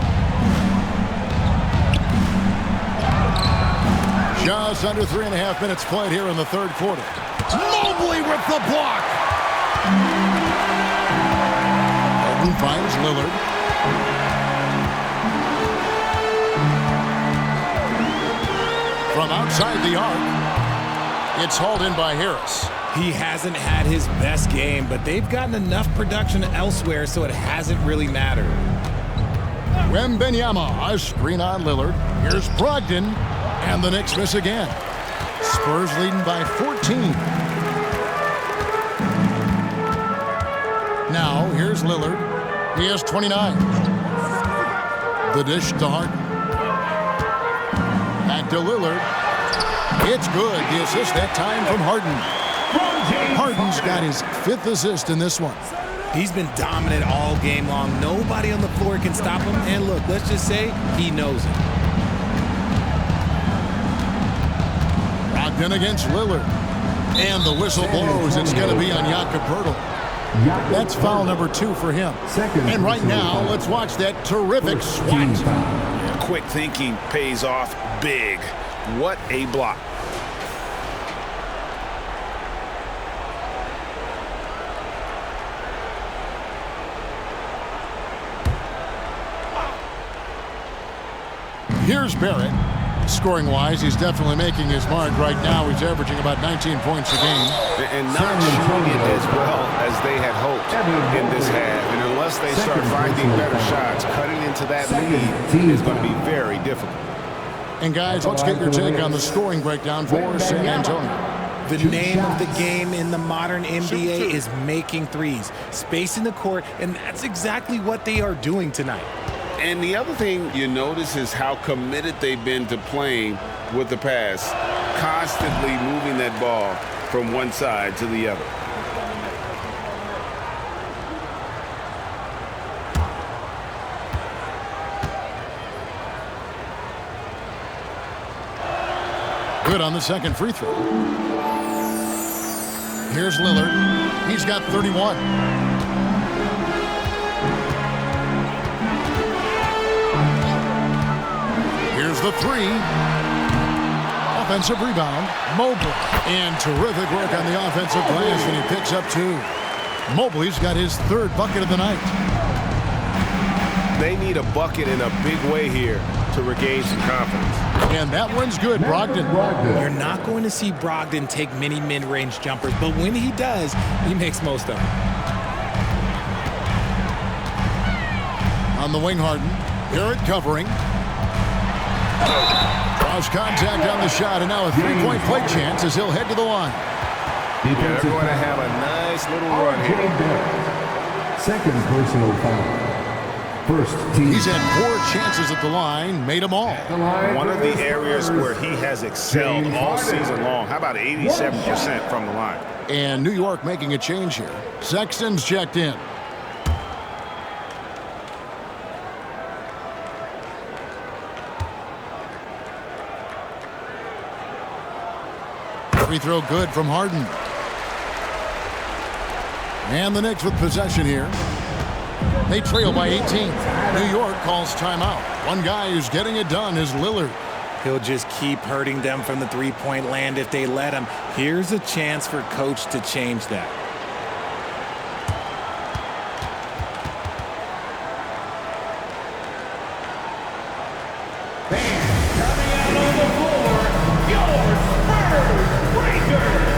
Speaker 2: Just under 3.5 minutes played here in the third quarter. Mobley with the block. Harden finds Lillard. From outside the arc, it's hauled in by Harris.
Speaker 4: He hasn't had his best game, but they've gotten enough production elsewhere, so it hasn't really mattered.
Speaker 2: Wembanyama, a screen on Lillard. Here's Brogdon, and the Knicks miss again. Spurs leading by 14. Now, here's Lillard. He has 29. The dish to Harden. Back to Lillard. It's good. The assist that time from Harden. Harden's got his 5th assist in this one.
Speaker 4: He's been dominant all game long. Nobody on the floor can stop him. And look, let's just say he knows it.
Speaker 2: Brogdon against Lillard. And the whistle blows. It's going to be on Jakob Poeltl. That's foul number 2 for him. And right now, let's watch that terrific swat.
Speaker 3: Quick thinking pays off big. What a block.
Speaker 2: Here's Barrett. Scoring-wise, he's definitely making his mark right now. He's averaging about 19 points a game.
Speaker 3: And not shooting it as well as they had hoped in this half. And unless they start finding better shots, cutting into that lead is going to be very difficult.
Speaker 2: And guys, let's get your take on the scoring breakdown for San Antonio.
Speaker 4: The name of the game in the modern NBA is making threes, spacing the court, and that's exactly what they are doing tonight.
Speaker 5: And the other thing you notice is how committed they've been to playing with the pass, constantly moving that ball from one side to the other.
Speaker 2: Good on the second free throw. Here's Lillard. He's got 31. Here's the 3. Offensive rebound. Mobley. And terrific work on the offensive glass, and he picks up 2. Mobley's got his 3rd bucket of the night.
Speaker 3: They need a bucket in a big way here to regain some confidence.
Speaker 2: And that one's good, Brogdon.
Speaker 4: You're not going to see Brogdon take many mid-range jumpers, but when he does, he makes most of them.
Speaker 2: On the wing, Harden. Barrett covering. Cross contact on the shot, and now a three-point play chance as he'll head to the line.
Speaker 3: Yeah, they're going to have a nice little run here.
Speaker 1: Second personal foul. First team.
Speaker 2: He's had 4 chances at the line, made them all.
Speaker 3: One of the areas where he has excelled all season long. How about 87% from the line?
Speaker 2: And New York making a change here. Sexton's checked in. Free throw good from Harden. And the Knicks with possession here. They trail by 18. New York calls timeout. One guy who's getting it done is Lillard.
Speaker 4: He'll just keep hurting them from the three-point land if they let him. Here's a chance for Coach to change that.
Speaker 7: Coming out on the floor, your Spurs Breakers.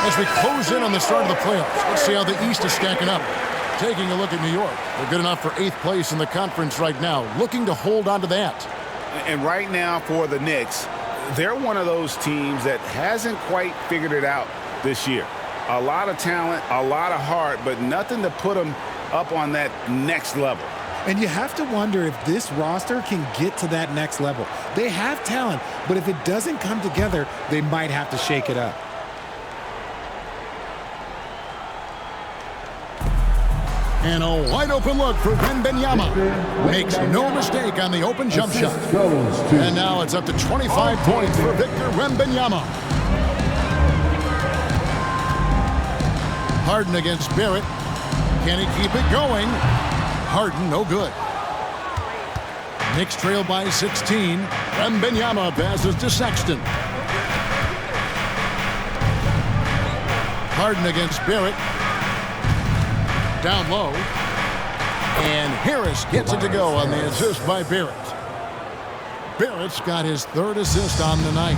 Speaker 2: As we close in on the start of the playoffs, let's see how the East is stacking up. Taking a look at New York. They're good enough for 8th place in the conference right now, looking to hold on to that.
Speaker 3: And right now for the Knicks, they're one of those teams that hasn't quite figured it out this year. A lot of talent, a lot of heart, but nothing to put them up on that next level.
Speaker 4: And you have to wonder if this roster can get to that next level. They have talent, but if it doesn't come together, they might have to shake it up.
Speaker 2: And a wide open look for Wembanyama. Makes no mistake on the open jump shot. And now it's up to 25 points for Victor Wembanyama. Harden against Barrett. Can he keep it going? Harden, no good. Knicks trail by 16. Wembanyama passes to Sexton. Harden against Barrett. Down low. And Harris gets it to go on the assist by Barrett. Barrett's got his 3rd assist on the night.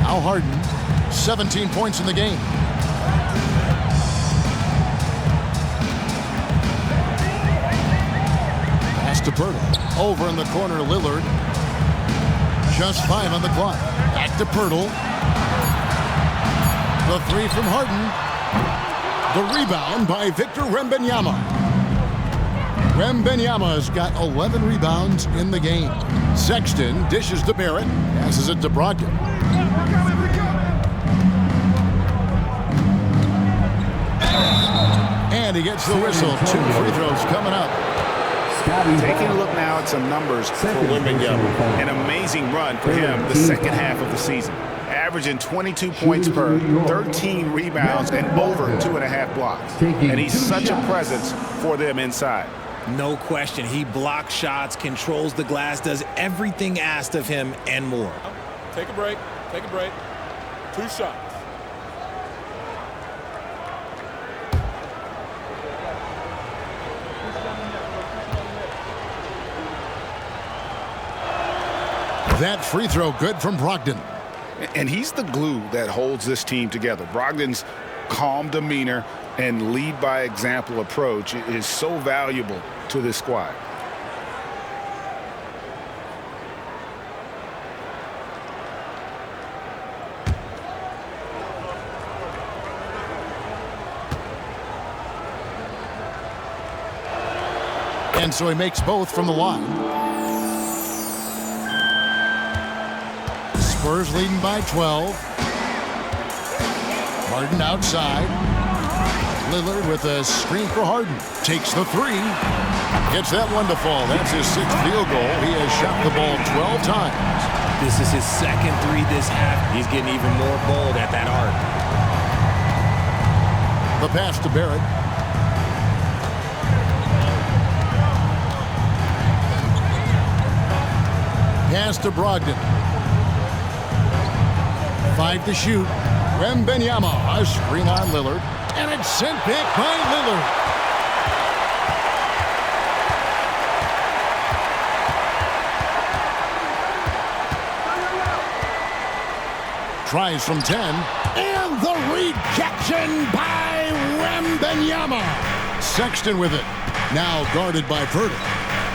Speaker 2: Al Harden, 17 points in the game. Pass to Pirtle. Over in the corner, Lillard. Just 5 on the clock. Back to Pirtle. The 3 from Harden. The rebound by Victor Wembanyama. Wembanyama's got 11 rebounds in the game. Sexton dishes to Barrett. Passes it to Brogdon. And he gets the whistle. 2 free throws coming up.
Speaker 3: Taking a look now at some numbers for Wembanyama. An amazing run for him the second half of the season. Averaging 22 points per, 13 rebounds, and over 2.5 blocks. And he's such a presence for them inside.
Speaker 4: No question. He blocks shots, controls the glass, does everything asked of him and more.
Speaker 8: Take a break. Take a break. 2 shots.
Speaker 2: That free throw good from Brogdon.
Speaker 3: And he's the glue that holds this team together. Brogdon's calm demeanor and lead by example approach is so valuable to this squad.
Speaker 2: And so he makes both from the line. Spurs leading by 12. Harden outside. Lillard with a screen for Harden. Takes the three. Gets that one to fall. That's his 6th field goal. He has shot the ball 12 times.
Speaker 4: This is his 2nd three this half. He's getting even more bold at that arc.
Speaker 2: The pass to Barrett. Pass to Brogdon. 5 to shoot. Wembanyama, a screen on Lillard. And it's sent back by Lillard. Tries from 10. And the rejection by Wembanyama. Sexton with it. Now guarded by Purdy.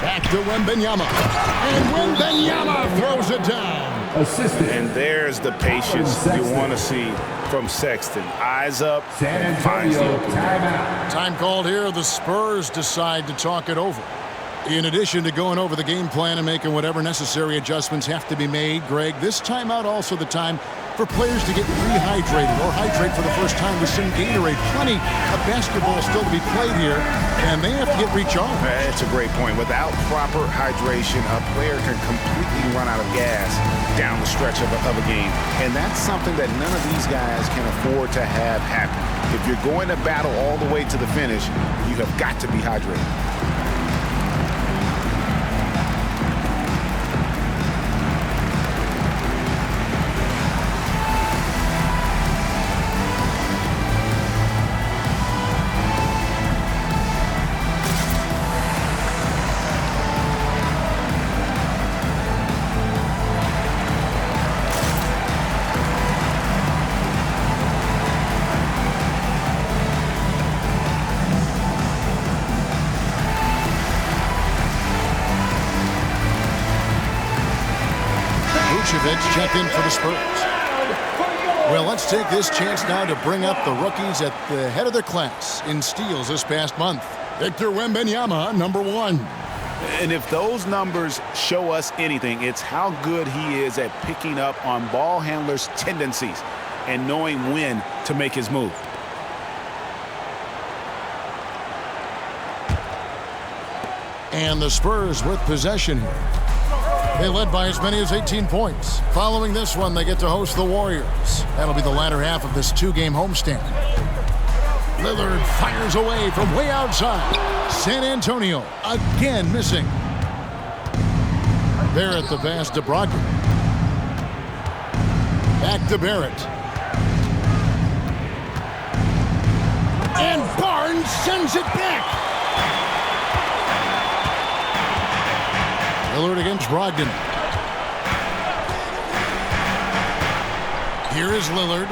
Speaker 2: Back to Wembanyama. And Wembanyama throws it down.
Speaker 1: Assistant.
Speaker 3: And there's the patience you want to see from Sexton. Eyes up.
Speaker 1: San Antonio timeout.
Speaker 2: Time called here. The Spurs decide to talk it over. In addition to going over the game plan and making whatever necessary adjustments have to be made, Greg, this timeout also the time for players to get rehydrated or hydrate for the first time with some Gatorade. Plenty of basketball still to be played here, and they have to get recharged.
Speaker 3: That's a great point. Without proper hydration, a player can completely run out of gas down the stretch of a game. And that's something that none of these guys can afford to have happen. If you're going to battle all the way to the finish, you have got to be hydrated.
Speaker 2: Check in for the Spurs. Well, let's take this chance now to bring up the rookies at the head of their class in steals this past month. Victor Wembanyama, number 1.
Speaker 3: And if those numbers show us anything, it's how good he is at picking up on ball handlers' tendencies and knowing when to make his move.
Speaker 2: And the Spurs with possession here. They led by as many as 18 points. Following this one, they get to host the Warriors. That'll be the latter half of this 2-game homestand. Lillard fires away from way outside. San Antonio again missing. Barrett the pass to Brogdon. Back to Barrett. And Barnes sends it back. Lillard against Brogdon. Here is Lillard.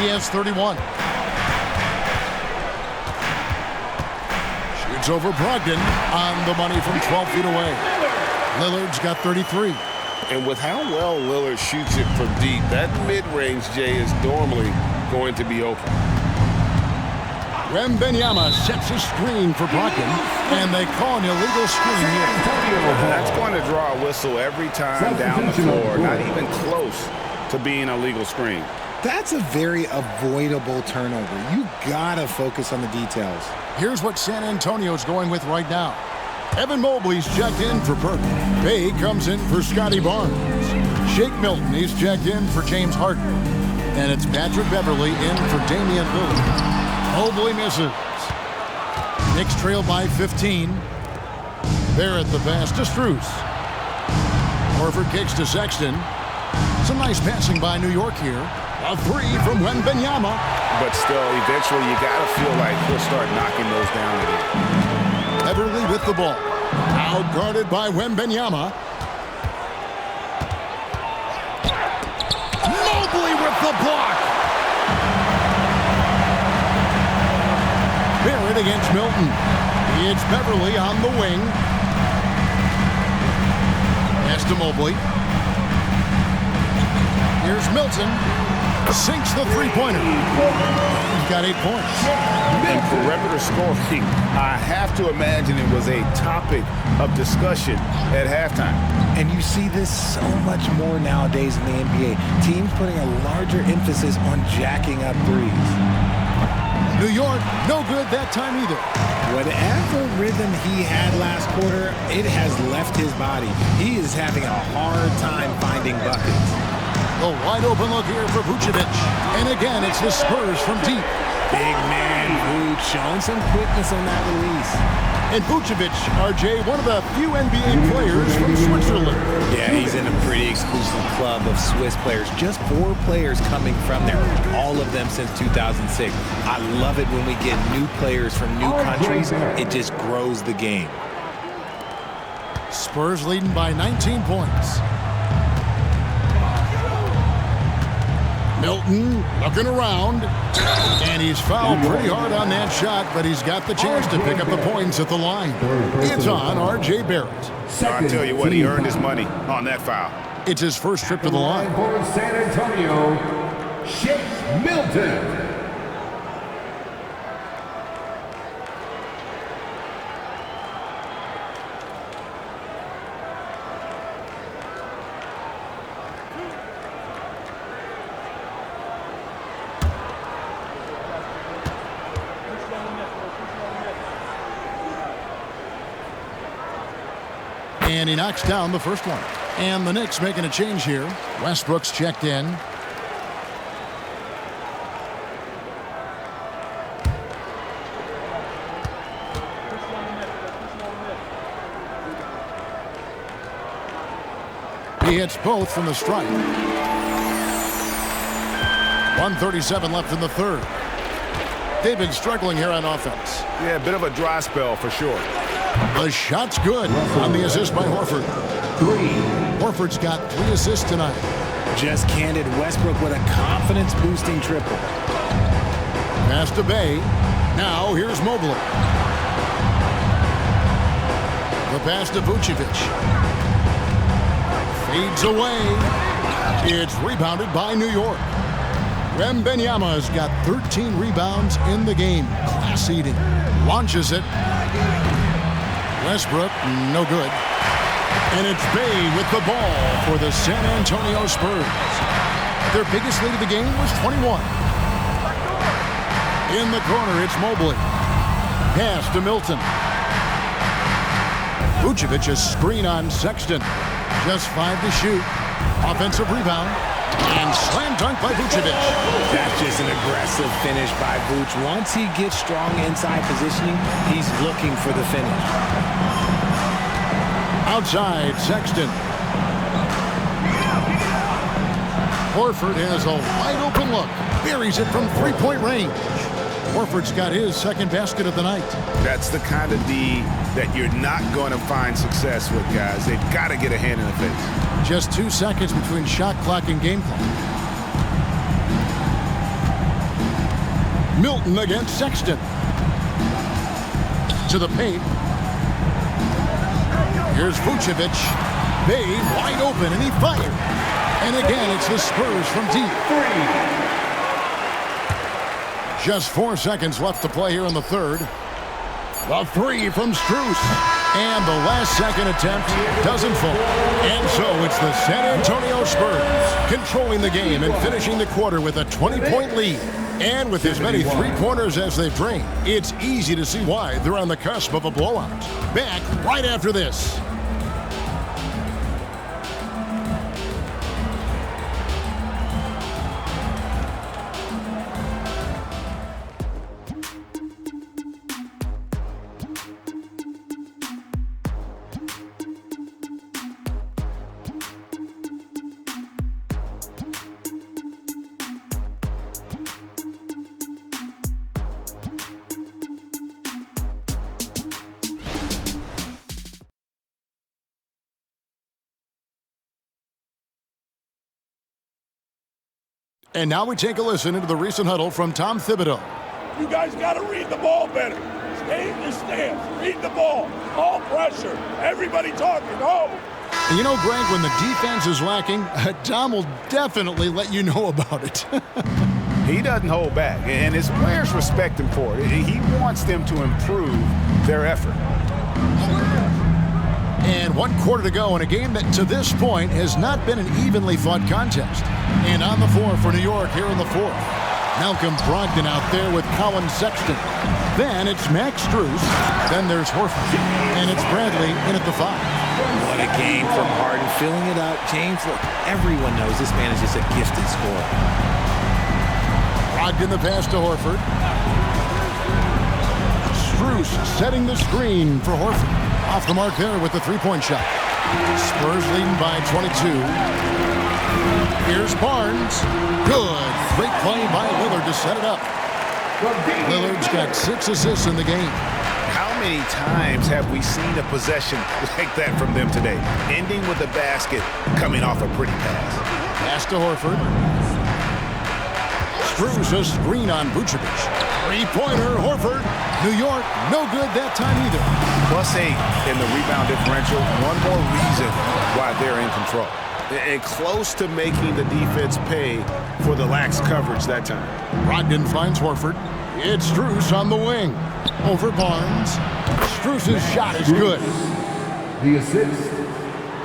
Speaker 2: He has 31. Shoots over Brogdon on the money from 12 feet away. Lillard's got 33.
Speaker 12: And with how well Lillard shoots it from deep, that mid-range, Jay, is normally going to be open.
Speaker 2: Wembanyama sets a screen for Brogdon, and they call an illegal screen here.
Speaker 3: That's going to draw a whistle every time down the floor. Not even close to being a legal screen.
Speaker 4: That's a very avoidable turnover. You gotta focus on the details.
Speaker 2: Here's what San Antonio's going with right now. Evan Mobley's checked in for Perk. Bay comes in for Scotty Barnes. Shake Milton, he's checked in for James Harden. And it's Patrick Beverly in for Damian Lillard. Mobley misses. Knicks trail by 15. Barrett the pass to Strus. Horford kicks to Sexton. Some nice passing by New York here. A 3 from Wembanyama.
Speaker 3: But still, eventually you got to feel like he'll start knocking those down again.
Speaker 2: Beverly with the ball. Now guarded by Wembanyama. The block. Barrett against Milton. It's Beverly on the wing. Pass to Mobley. Here's Milton. Sinks the three-pointer. He's got 8 points.
Speaker 3: And perimeter scoring, I have to imagine it was a topic of discussion at halftime.
Speaker 4: And you see this so much more nowadays in the NBA. Teams putting a larger emphasis on jacking up threes.
Speaker 2: New York, no good that time either.
Speaker 4: Whatever rhythm he had last quarter, it has left his body. He is having a hard time finding buckets.
Speaker 2: A wide open look here for Vucevic. And again, it's the Spurs from deep.
Speaker 4: Big man Vuce showing some quickness on that release.
Speaker 2: And Vucevic, RJ, one of the few NBA players from Switzerland.
Speaker 4: Yeah, he's in a pretty exclusive club of Swiss players. Just 4 players coming from there, all of them since 2006. I love it when we get new players from new countries. It just grows the game.
Speaker 2: Spurs leading by 19 points. Milton looking around, and he's fouled pretty hard on that shot, but he's got the chance to pick up the points at the line. It's on R.J. Barrett.
Speaker 3: I tell you what, he earned his money on that foul.
Speaker 2: It's his first trip to the line.
Speaker 1: For San Antonio, Shake Milton.
Speaker 2: And he knocks down the first one. And the Knicks making a change here. Westbrook's checked in. He hits both from the stripe. 1:37 left in the third. They've been struggling here on offense.
Speaker 3: Yeah, a bit of a dry spell for sure.
Speaker 2: The shot's good on the assist by Horford. Horford's got 3 assists tonight.
Speaker 4: Just handed Westbrook with a confidence-boosting triple.
Speaker 2: Pass to Bay. Now here's Mobley. The pass to Vucevic. Fades away. It's rebounded by New York. Wembanyama's got 13 rebounds in the game. Class eating. Launches it. Westbrook, no good. And it's Bay with the ball for the San Antonio Spurs. Their biggest lead of the game was 21. In the corner, it's Mobley. Pass to Milton. Vucevic, a screen on Sexton. Just 5 to shoot. Offensive rebound. And slam dunk by Vucevic.
Speaker 4: That's just an aggressive finish by Vuce. Once he gets strong inside positioning, he's looking for the finish.
Speaker 2: Outside, Sexton. Horford has a wide open look. Buries it from 3-point range. Horford's got his second basket of the night.
Speaker 3: That's the kind of D that you're not going to find success with, guys. They've got to get a hand in the face.
Speaker 2: Just 2 seconds between shot clock and game clock. Milton against Sexton. To the paint. Here's Vucevic. Bay wide open, and he fired. And again, it's the Spurs from deep. Just 4 seconds left to play here in the third. The 3 from Strus. And the last second attempt doesn't fall. And so it's the San Antonio Spurs controlling the game and finishing the quarter with a 20-point lead. And with as many three-pointers as they've drained, it's easy to see why they're on the cusp of a blowout. Back right after this. And now we take a listen into the recent huddle from Tom Thibodeau.
Speaker 8: You guys got to read the ball better. Stay in your stance. Read the ball. All pressure. Everybody talking. Oh.
Speaker 2: And you know, Greg, when the defense is lacking, Tom will definitely let you know about it.
Speaker 3: He doesn't hold back, and his players respect him for it. He wants them to improve their effort.
Speaker 2: And 1 quarter to go in a game that, to this point, has not been an evenly fought contest. And on the floor for New York here in the fourth. Malcolm Brogdon out there with Colin Sexton. Then it's Max Strus. Then there's Horford. And it's Bradley in at the 5.
Speaker 4: What a game from Harden, filling it out. James, look, everyone knows this man is just a gifted scorer.
Speaker 2: Brogdon the pass to Horford. Strus setting the screen for Horford. Off the mark there with the three-point shot. Spurs leading by 22. Here's Barnes. Good. Great play by Lillard to set it up. Lillard's got 6 assists in the game.
Speaker 3: How many times have we seen a possession like that from them today? Ending with a basket, coming off a pretty pass.
Speaker 2: Pass to Horford. Strus a screen on Vucevic. Three-pointer, Horford. New York, no good that time either.
Speaker 3: +8 in the rebound differential. One more reason why they're in control. And close to making the defense pay for the lax coverage that time.
Speaker 2: Brogdon finds Horford. It's Strus on the wing. Over Barnes. Strus's shot is good.
Speaker 1: The assist,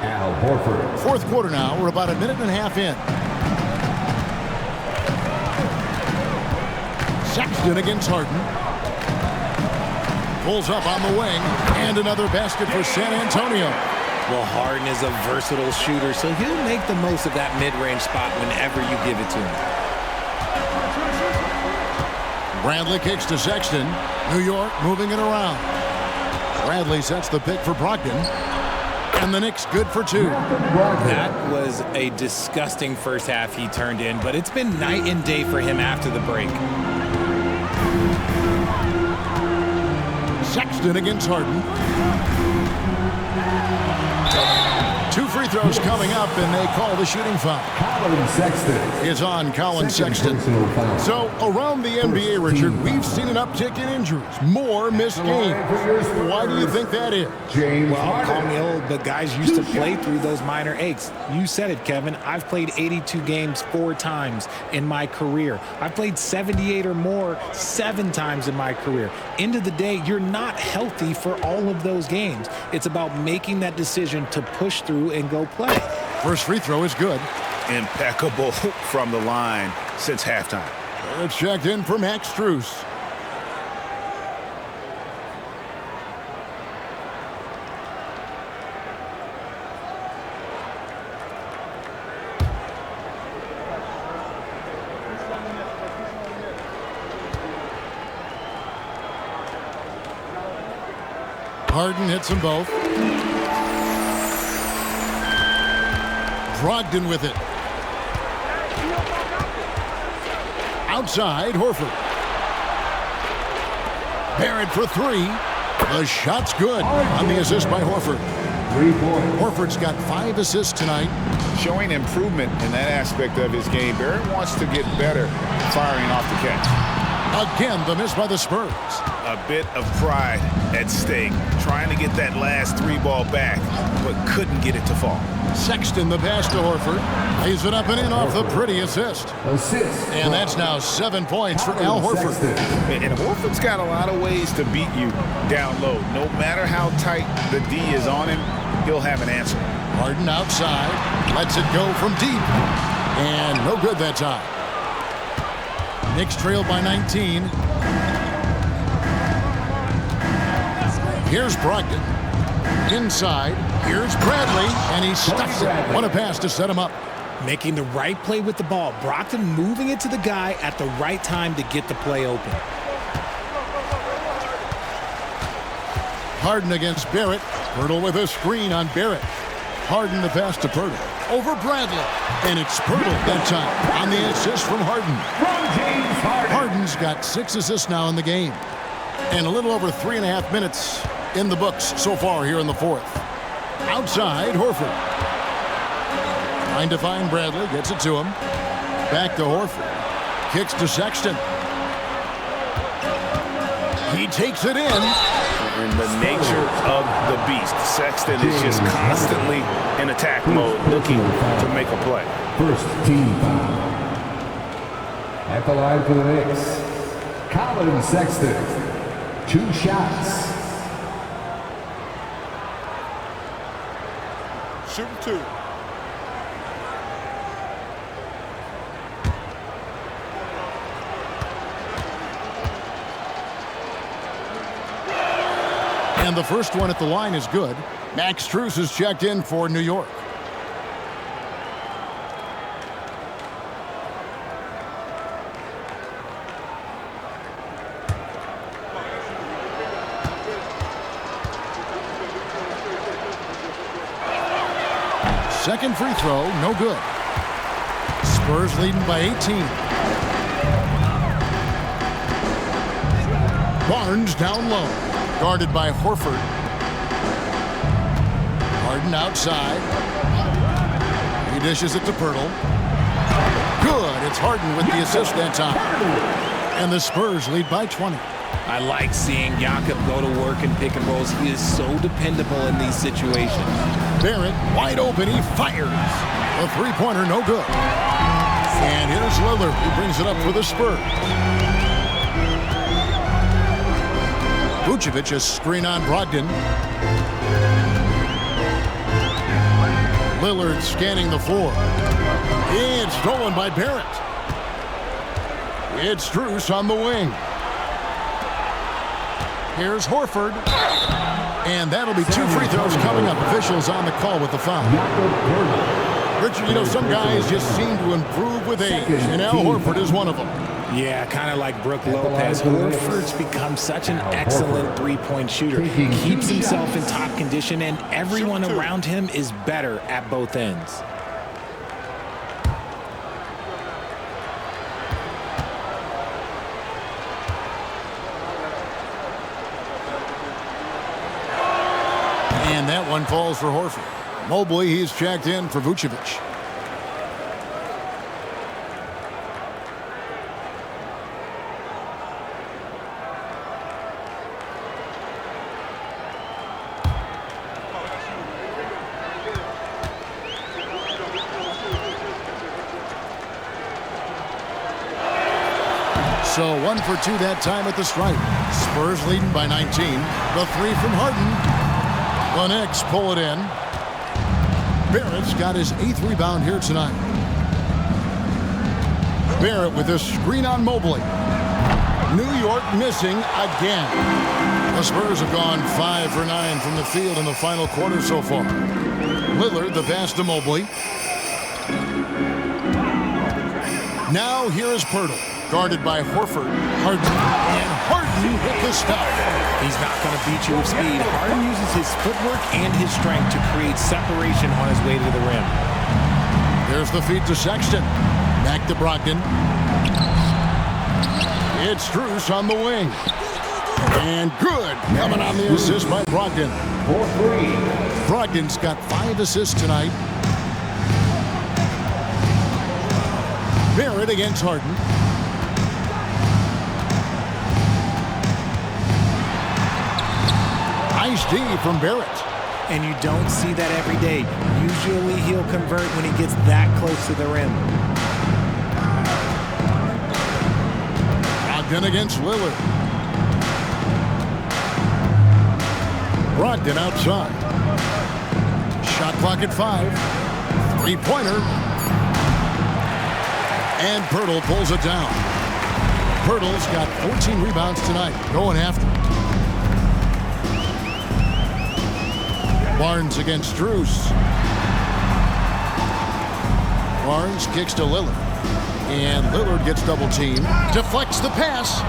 Speaker 1: Al Horford.
Speaker 2: Fourth quarter now. We're about a minute and a half in. Sexton against Harden. Pulls up on the wing. And another basket for San Antonio.
Speaker 4: Well, Harden is a versatile shooter, so he'll make the most of that mid-range spot whenever you give it to him.
Speaker 2: Bradley kicks to Sexton. New York moving it around. Bradley sets the pick for Brogdon. And the Knicks good for 2.
Speaker 4: That was a disgusting first half he turned in, but it's been night and day for him after the break.
Speaker 2: Sexton against Harden. 2 free throws coming up, and they call the shooting foul.
Speaker 1: Colin Sexton
Speaker 2: Is on Colin Sexton. So around the NBA, Richard, we've seen an uptick in injuries. More missed games. Why do you think that is?
Speaker 1: James
Speaker 4: Well, call me old, but guys used to play through those minor aches. You said it, Kevin. I've played 82 games 4 times in my career. I've played 78 or more 7 times in my career. End of the day, you're not healthy for all of those games. It's about making that decision to push through and go play.
Speaker 2: First free throw is good.
Speaker 3: Impeccable from the line since halftime.
Speaker 2: It's checked in for Max Strus. Harden hits them both. Brogdon with it. Outside, Horford. Barrett for 3. The shot's good on the assist by Horford.
Speaker 1: 3 points.
Speaker 2: Horford's got 5 assists tonight.
Speaker 3: Showing improvement in that aspect of his game. Barrett wants to get better firing off the catch.
Speaker 2: Again, the miss by the Spurs.
Speaker 3: A bit of pride at stake. Trying to get that last 3 ball back, but couldn't get it to fall.
Speaker 2: Sexton the pass to Horford. Lays it up and in off the pretty assist.
Speaker 1: Assist.
Speaker 2: And that's now 7 points for Al Horford.
Speaker 3: And Horford's got a lot of ways to beat you down low. No matter how tight the D is on him, he'll have an answer.
Speaker 2: Harden outside. Lets it go from deep. And no good that time. Knicks trail by 19. Here's Brogdon. Inside. Here's Bradley. And he stuffs it. What a pass to set him up.
Speaker 4: Making the right play with the ball. Brogdon moving it to the guy at the right time to get the play open.
Speaker 2: Harden against Barrett. Pirtle with a screen on Barrett. Harden the pass to Pirtle. Over Bradley. And it's Pirtle that time on the assist from Harden. Harden's got 6 assists now in the game. And a little over 3.5 minutes in the books so far here in the fourth. Outside, Horford. Trying to find Bradley. Gets it to him. Back to Horford. Kicks to Sexton. He takes it in.
Speaker 3: In the nature of the beast, Sexton is just constantly in attack mode, looking to make a play.
Speaker 1: First team foul. At the line for the Knicks, Colin Sexton. 2 shots.
Speaker 8: Shoot 2.
Speaker 2: And the first one at the line is good. Max Strus is checked in for New York. Second free throw, no good. Spurs leading by 18. Barnes down low. Guarded by Horford. Harden outside. He dishes it to Pirtle. Good. It's Harden with the assist that time. And the Spurs lead by 20.
Speaker 4: I like seeing Jakob go to work in pick and rolls. He is so dependable in these situations.
Speaker 2: Barrett wide open. He fires. A three-pointer, no good. And here's Lillard. He brings it up for the Spurs. Vucevic, a screen on Brogdon. Lillard scanning the floor. It's stolen by Barrett. It's Strus on the wing. Here's Horford. And that'll be 2 free throws coming up. Officials on the call with the foul. Richard, you know, some guys just seem to improve with age, and Al Horford is one of them.
Speaker 4: Yeah, kind of like Brook Lopez. Horford's become such an excellent three-point shooter. He keeps himself in top condition, and everyone around him is better at both ends.
Speaker 2: And that one falls for Horford. Mobley, he's checked in for Vucevic. So 1 for 2 that time at the stripe. Spurs leading by 19. The three from Harden. The Knicks pull it in. Barrett's got his 8th rebound here tonight. Barrett with a screen on Mobley. New York missing again. The Spurs have gone 5 for 9 from the field in the final quarter so far. Lillard, the pass to Mobley. Now here is Pirtle. Guarded by Horford. Harden. And Harden with the stop.
Speaker 4: He's not going to beat you with speed. Harden uses his footwork and his strength to create separation on his way to the rim.
Speaker 2: There's the feed to Sexton. Back to Brogdon. It's Strus on the wing. And good. Coming on the assist by Brogdon. Brogdon's got 5 assists tonight. Barrett against Harden. Nice D from Barrett.
Speaker 4: And you don't see that every day. Usually he'll convert when he gets that close to the rim.
Speaker 2: Brogdon against Lillard. Brogdon outside. Shot clock at 5. 3-pointer. And Pirtle pulls it down. Pirtle's got 14 rebounds tonight. Going after. Barnes against Strus. Barnes kicks to Lillard. And Lillard gets double teamed. Deflects the pass.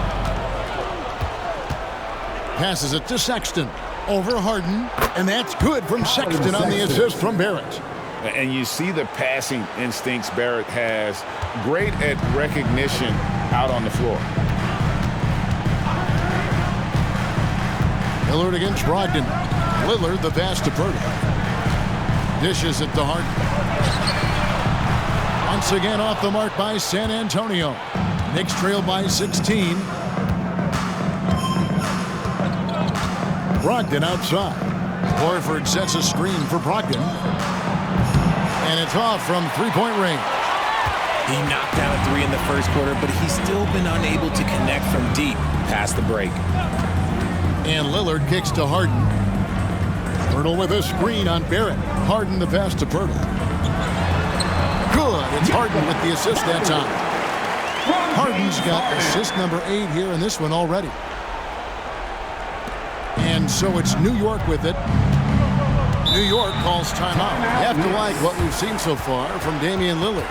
Speaker 2: Passes it to Sexton. Over Harden. And that's good from Sexton on the assist from Barrett.
Speaker 5: And you see the passing instincts Barrett has. Great at recognition out on the floor.
Speaker 2: Lillard against Brogdon. Lillard, the pass to Pirtle. Dishes it to Harden. Once again off the mark by San Antonio. Knicks trail by 16. Brogdon outside. Horford sets a screen for Brogdon. And it's off from three-point range.
Speaker 4: He knocked down a three in the first quarter, but he's still been unable to connect from deep past the break.
Speaker 2: And Lillard kicks to Harden. Pirtle with a screen on Barrett. Harden the pass to Pirtle. Good. It's Harden with the assist that time. Harden's got assist number 8 here in this one already. And so it's New York with it. New York calls timeout. You have to like what we've seen so far from Damian Lillard.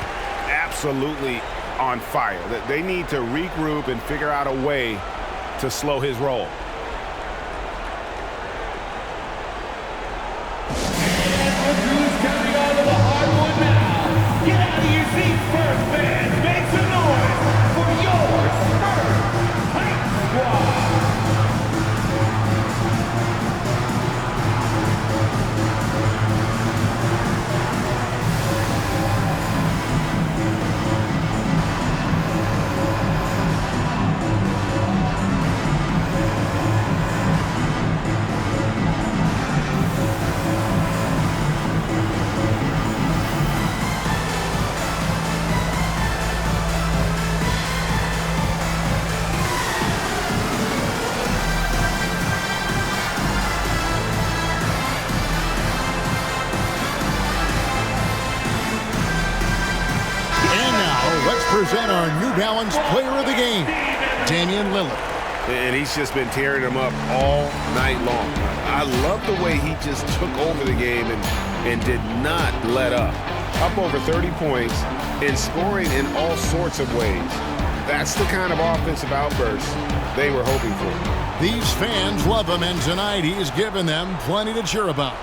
Speaker 3: Absolutely on fire. They need to regroup and figure out a way to slow his roll.
Speaker 2: Present our New Balance Player of the Game, Damian Lillard.
Speaker 12: And he's just been tearing them up all night long. I love the way he just took over the game and did not let up. Up over 30 points and scoring in all sorts of ways. That's the kind of offensive outburst they were hoping for.
Speaker 2: These fans love him, and tonight he's given them plenty to cheer about.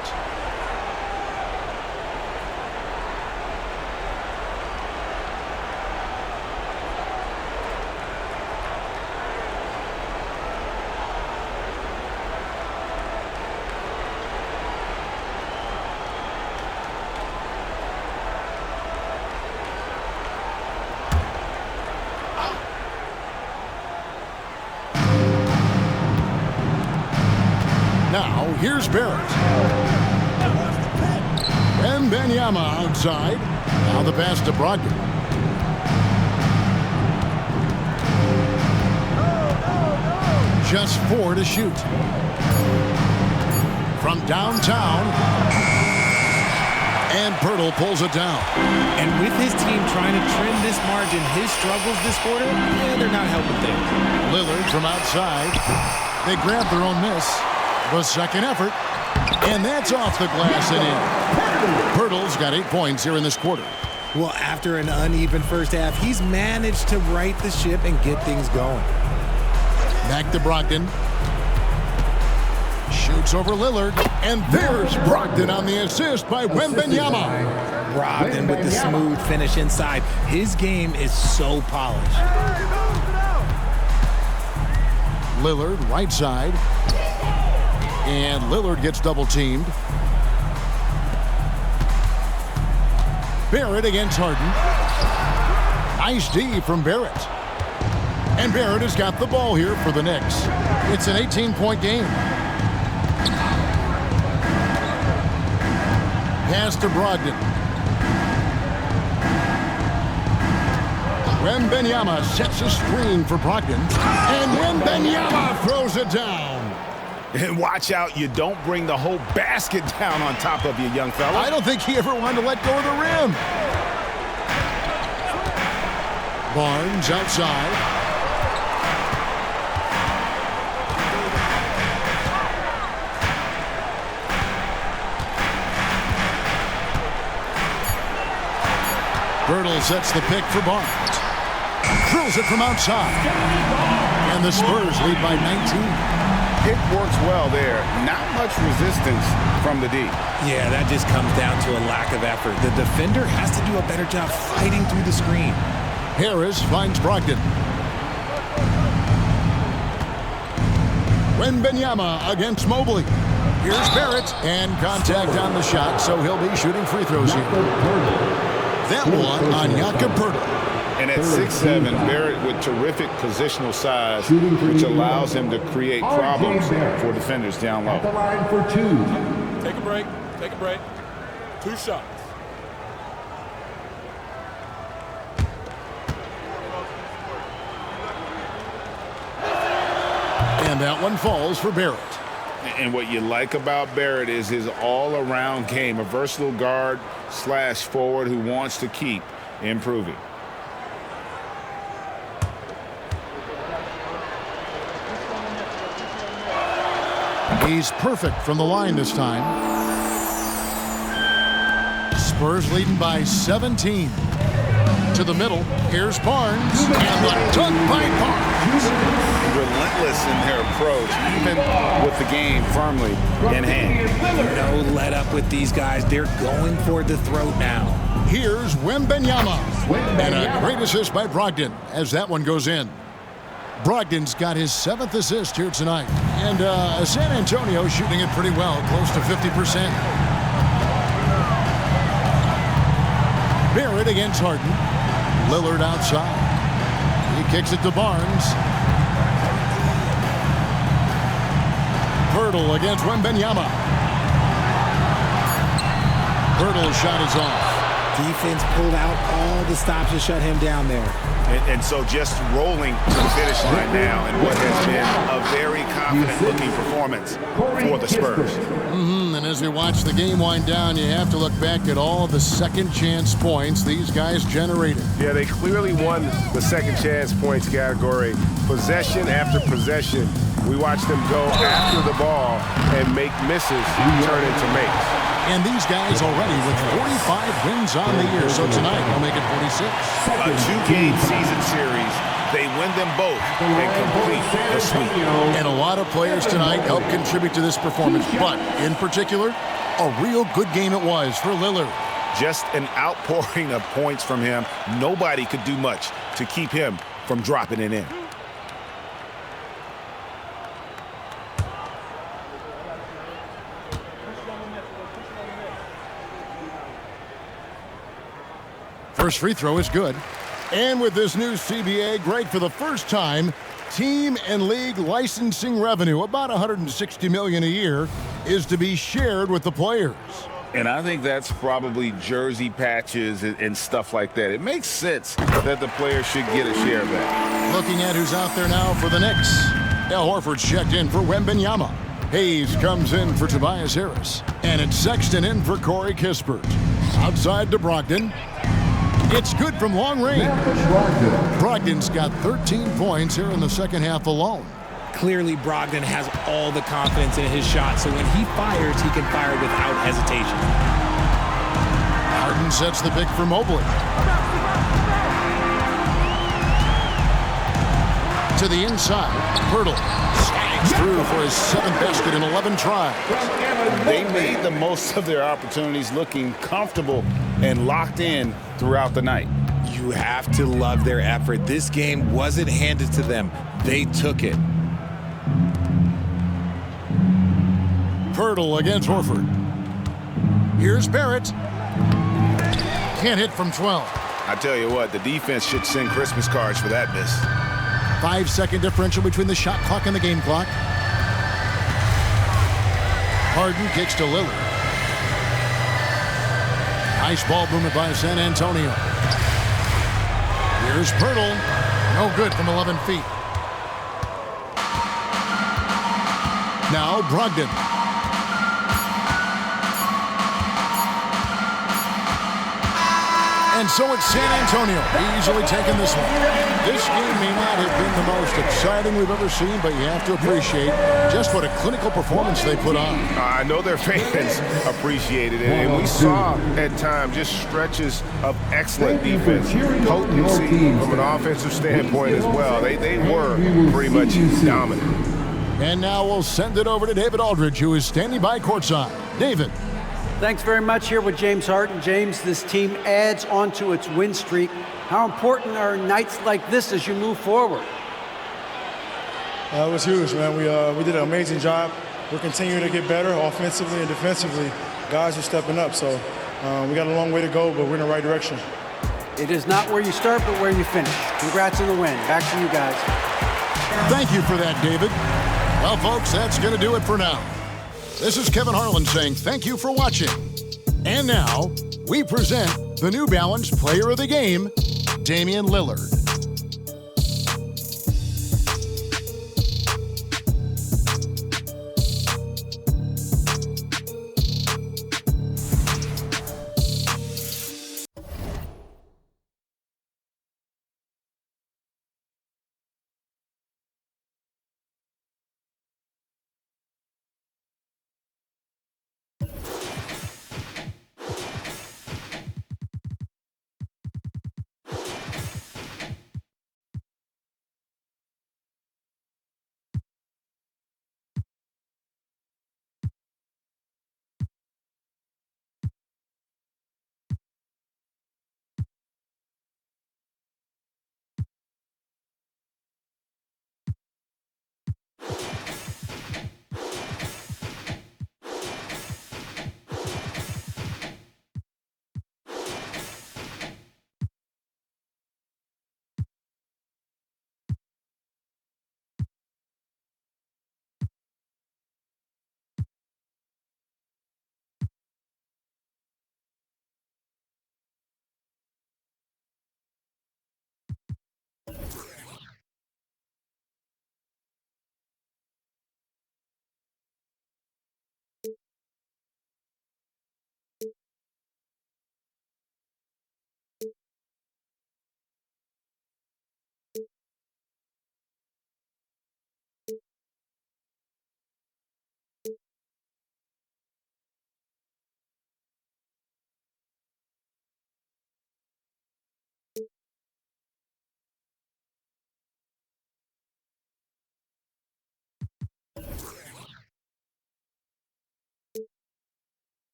Speaker 2: Now, here's Barrett. And Wembanyama outside. Now the pass to Brogdon. Just 4 to shoot. From downtown. And Pirtle pulls it down.
Speaker 4: And with his team trying to trim this margin, his struggles this quarter, they're not helping things.
Speaker 2: Lillard from outside. They grab their own miss. The second effort, and that's off the glass and in. Pirtle's got 8 points here in this quarter.
Speaker 4: Well, after an uneven first half, he's managed to right the ship and get things going.
Speaker 2: Back to Brogdon. Shoots over Lillard, and there's Brogdon on the assist by Wembanyama.
Speaker 4: Brogdon with the smooth finish inside. His game is so polished.
Speaker 2: Lillard right side. And Lillard gets double-teamed. Barrett against Harden. Nice D from Barrett. And Barrett has got the ball here for the Knicks. It's an 18-point game. Pass to Brogdon. Wembanyama sets a screen for Brogdon. And Wembanyama throws it down.
Speaker 3: And watch out, you don't bring the whole basket down on top of you, young fella.
Speaker 2: I don't think he ever wanted to let go of the rim. Barnes outside. Pirtle sets the pick for Barnes. Throws it from outside. And the Spurs lead by 19.
Speaker 3: It works well there. Not much resistance from the D.
Speaker 4: Yeah, that just comes down to a lack of effort. The defender has to do a better job fighting through the screen.
Speaker 2: Harris finds Brogdon. Wembanyama against Mobley. Here's Barrett, and contact on the shot, so he'll be shooting free throws here. That one on Jakob Poeltl.
Speaker 12: And at 6'7", Barrett with terrific positional size, which allows him to create problems for defenders down low.
Speaker 1: At the line for 2.
Speaker 8: Take a break. Take a break. 2 shots.
Speaker 2: And that one falls for Barrett.
Speaker 12: And what you like about Barrett is his all-around game, a versatile guard / forward who wants to keep improving.
Speaker 2: He's perfect from the line this time. Spurs leading by 17. To the middle, here's Barnes, and the dunk by Barnes.
Speaker 12: Relentless in their approach, even with the game firmly in hand.
Speaker 4: No let up with these guys. They're going for the throat now.
Speaker 2: Here's Wembanyama. And a great assist by Brogdon as that one goes in. Brogdon's got his 7th assist here tonight. And San Antonio shooting it pretty well, close to 50%. Barrett against Harden. Lillard outside. He kicks it to Barnes. Poeltl against Wembanyama. Poeltl's shot is off.
Speaker 4: Defense pulled out all the stops to shut him down there.
Speaker 12: And so just rolling to the finish line now in what has been a very confident-looking performance for the Spurs.
Speaker 2: And as we watch the game wind down, you have to look back at all the second-chance points these guys generated.
Speaker 13: Yeah, they clearly won the second-chance points category. Possession after possession, we watched them go after the ball and make misses turn into makes.
Speaker 2: And these guys already with 45 wins on the year, so tonight they'll make it 46.
Speaker 12: A 2-game season series. They win them both and complete the sweep.
Speaker 2: And a lot of players tonight helped contribute to this performance, but in particular, a real good game it was for Lillard.
Speaker 12: Just an outpouring of points from him. Nobody could do much to keep him from dropping it in.
Speaker 2: First free throw is good. And with this new CBA, Greg, for the first time, team and league licensing revenue, about $160 million a year, is to be shared with the players.
Speaker 12: And I think that's probably jersey patches and stuff like that. It makes sense that the players should get a share of that.
Speaker 2: Looking at who's out there now for the Knicks. Al Horford's checked in for Wembanyama. Hayes comes in for Tobias Harris. And it's Sexton in for Corey Kispert. Outside to Brogdon. It's good from long range. Brogdon's got 13 points here in the second half alone.
Speaker 4: Clearly, Brogdon has all the confidence in his shot, so when he fires, he can fire without hesitation.
Speaker 2: Harden sets the pick for Mobley. To the inside, Poeltl slides through for his 7th basket in 11 tries.
Speaker 12: They made the most of their opportunities, looking comfortable and locked in throughout the night.
Speaker 4: You have to love their effort. This game wasn't handed to them. They took it.
Speaker 2: Poeltl against Horford. Here's Barrett. Can't hit from 12.
Speaker 12: I tell you what, the defense should send Christmas cards for that miss.
Speaker 2: 5-second differential between the shot clock and the game clock. Harden kicks to Lillard. Nice ball movement by San Antonio. Here's Poeltl. No good from 11 feet. Now Brogdon. And so it's San Antonio easily taking this one. This game may not have been the most exciting we've ever seen, but you have to appreciate just what a clinical performance they put on.
Speaker 13: I know their fans appreciated it, and we saw at times just stretches of excellent defense, potency from an offensive standpoint as well. They were pretty much dominant.
Speaker 2: And now we'll send it over to David Aldridge, who is standing by courtside. David.
Speaker 6: Thanks very much here with James Harden. James, this team adds onto its win streak. How important are nights like this as you move forward?
Speaker 14: It was huge, man. We did an amazing job. We're continuing to get better offensively and defensively. Guys are stepping up, so We got a long way to go, but we're in the right direction.
Speaker 6: It is not where you start, but where you finish. Congrats on the win. Back to you guys.
Speaker 2: Thank you for that, David. Well, folks, that's going to do it for now. This is Kevin Harlan saying thank you for watching. And now, we present the New Balance Player of the Game, Damian Lillard.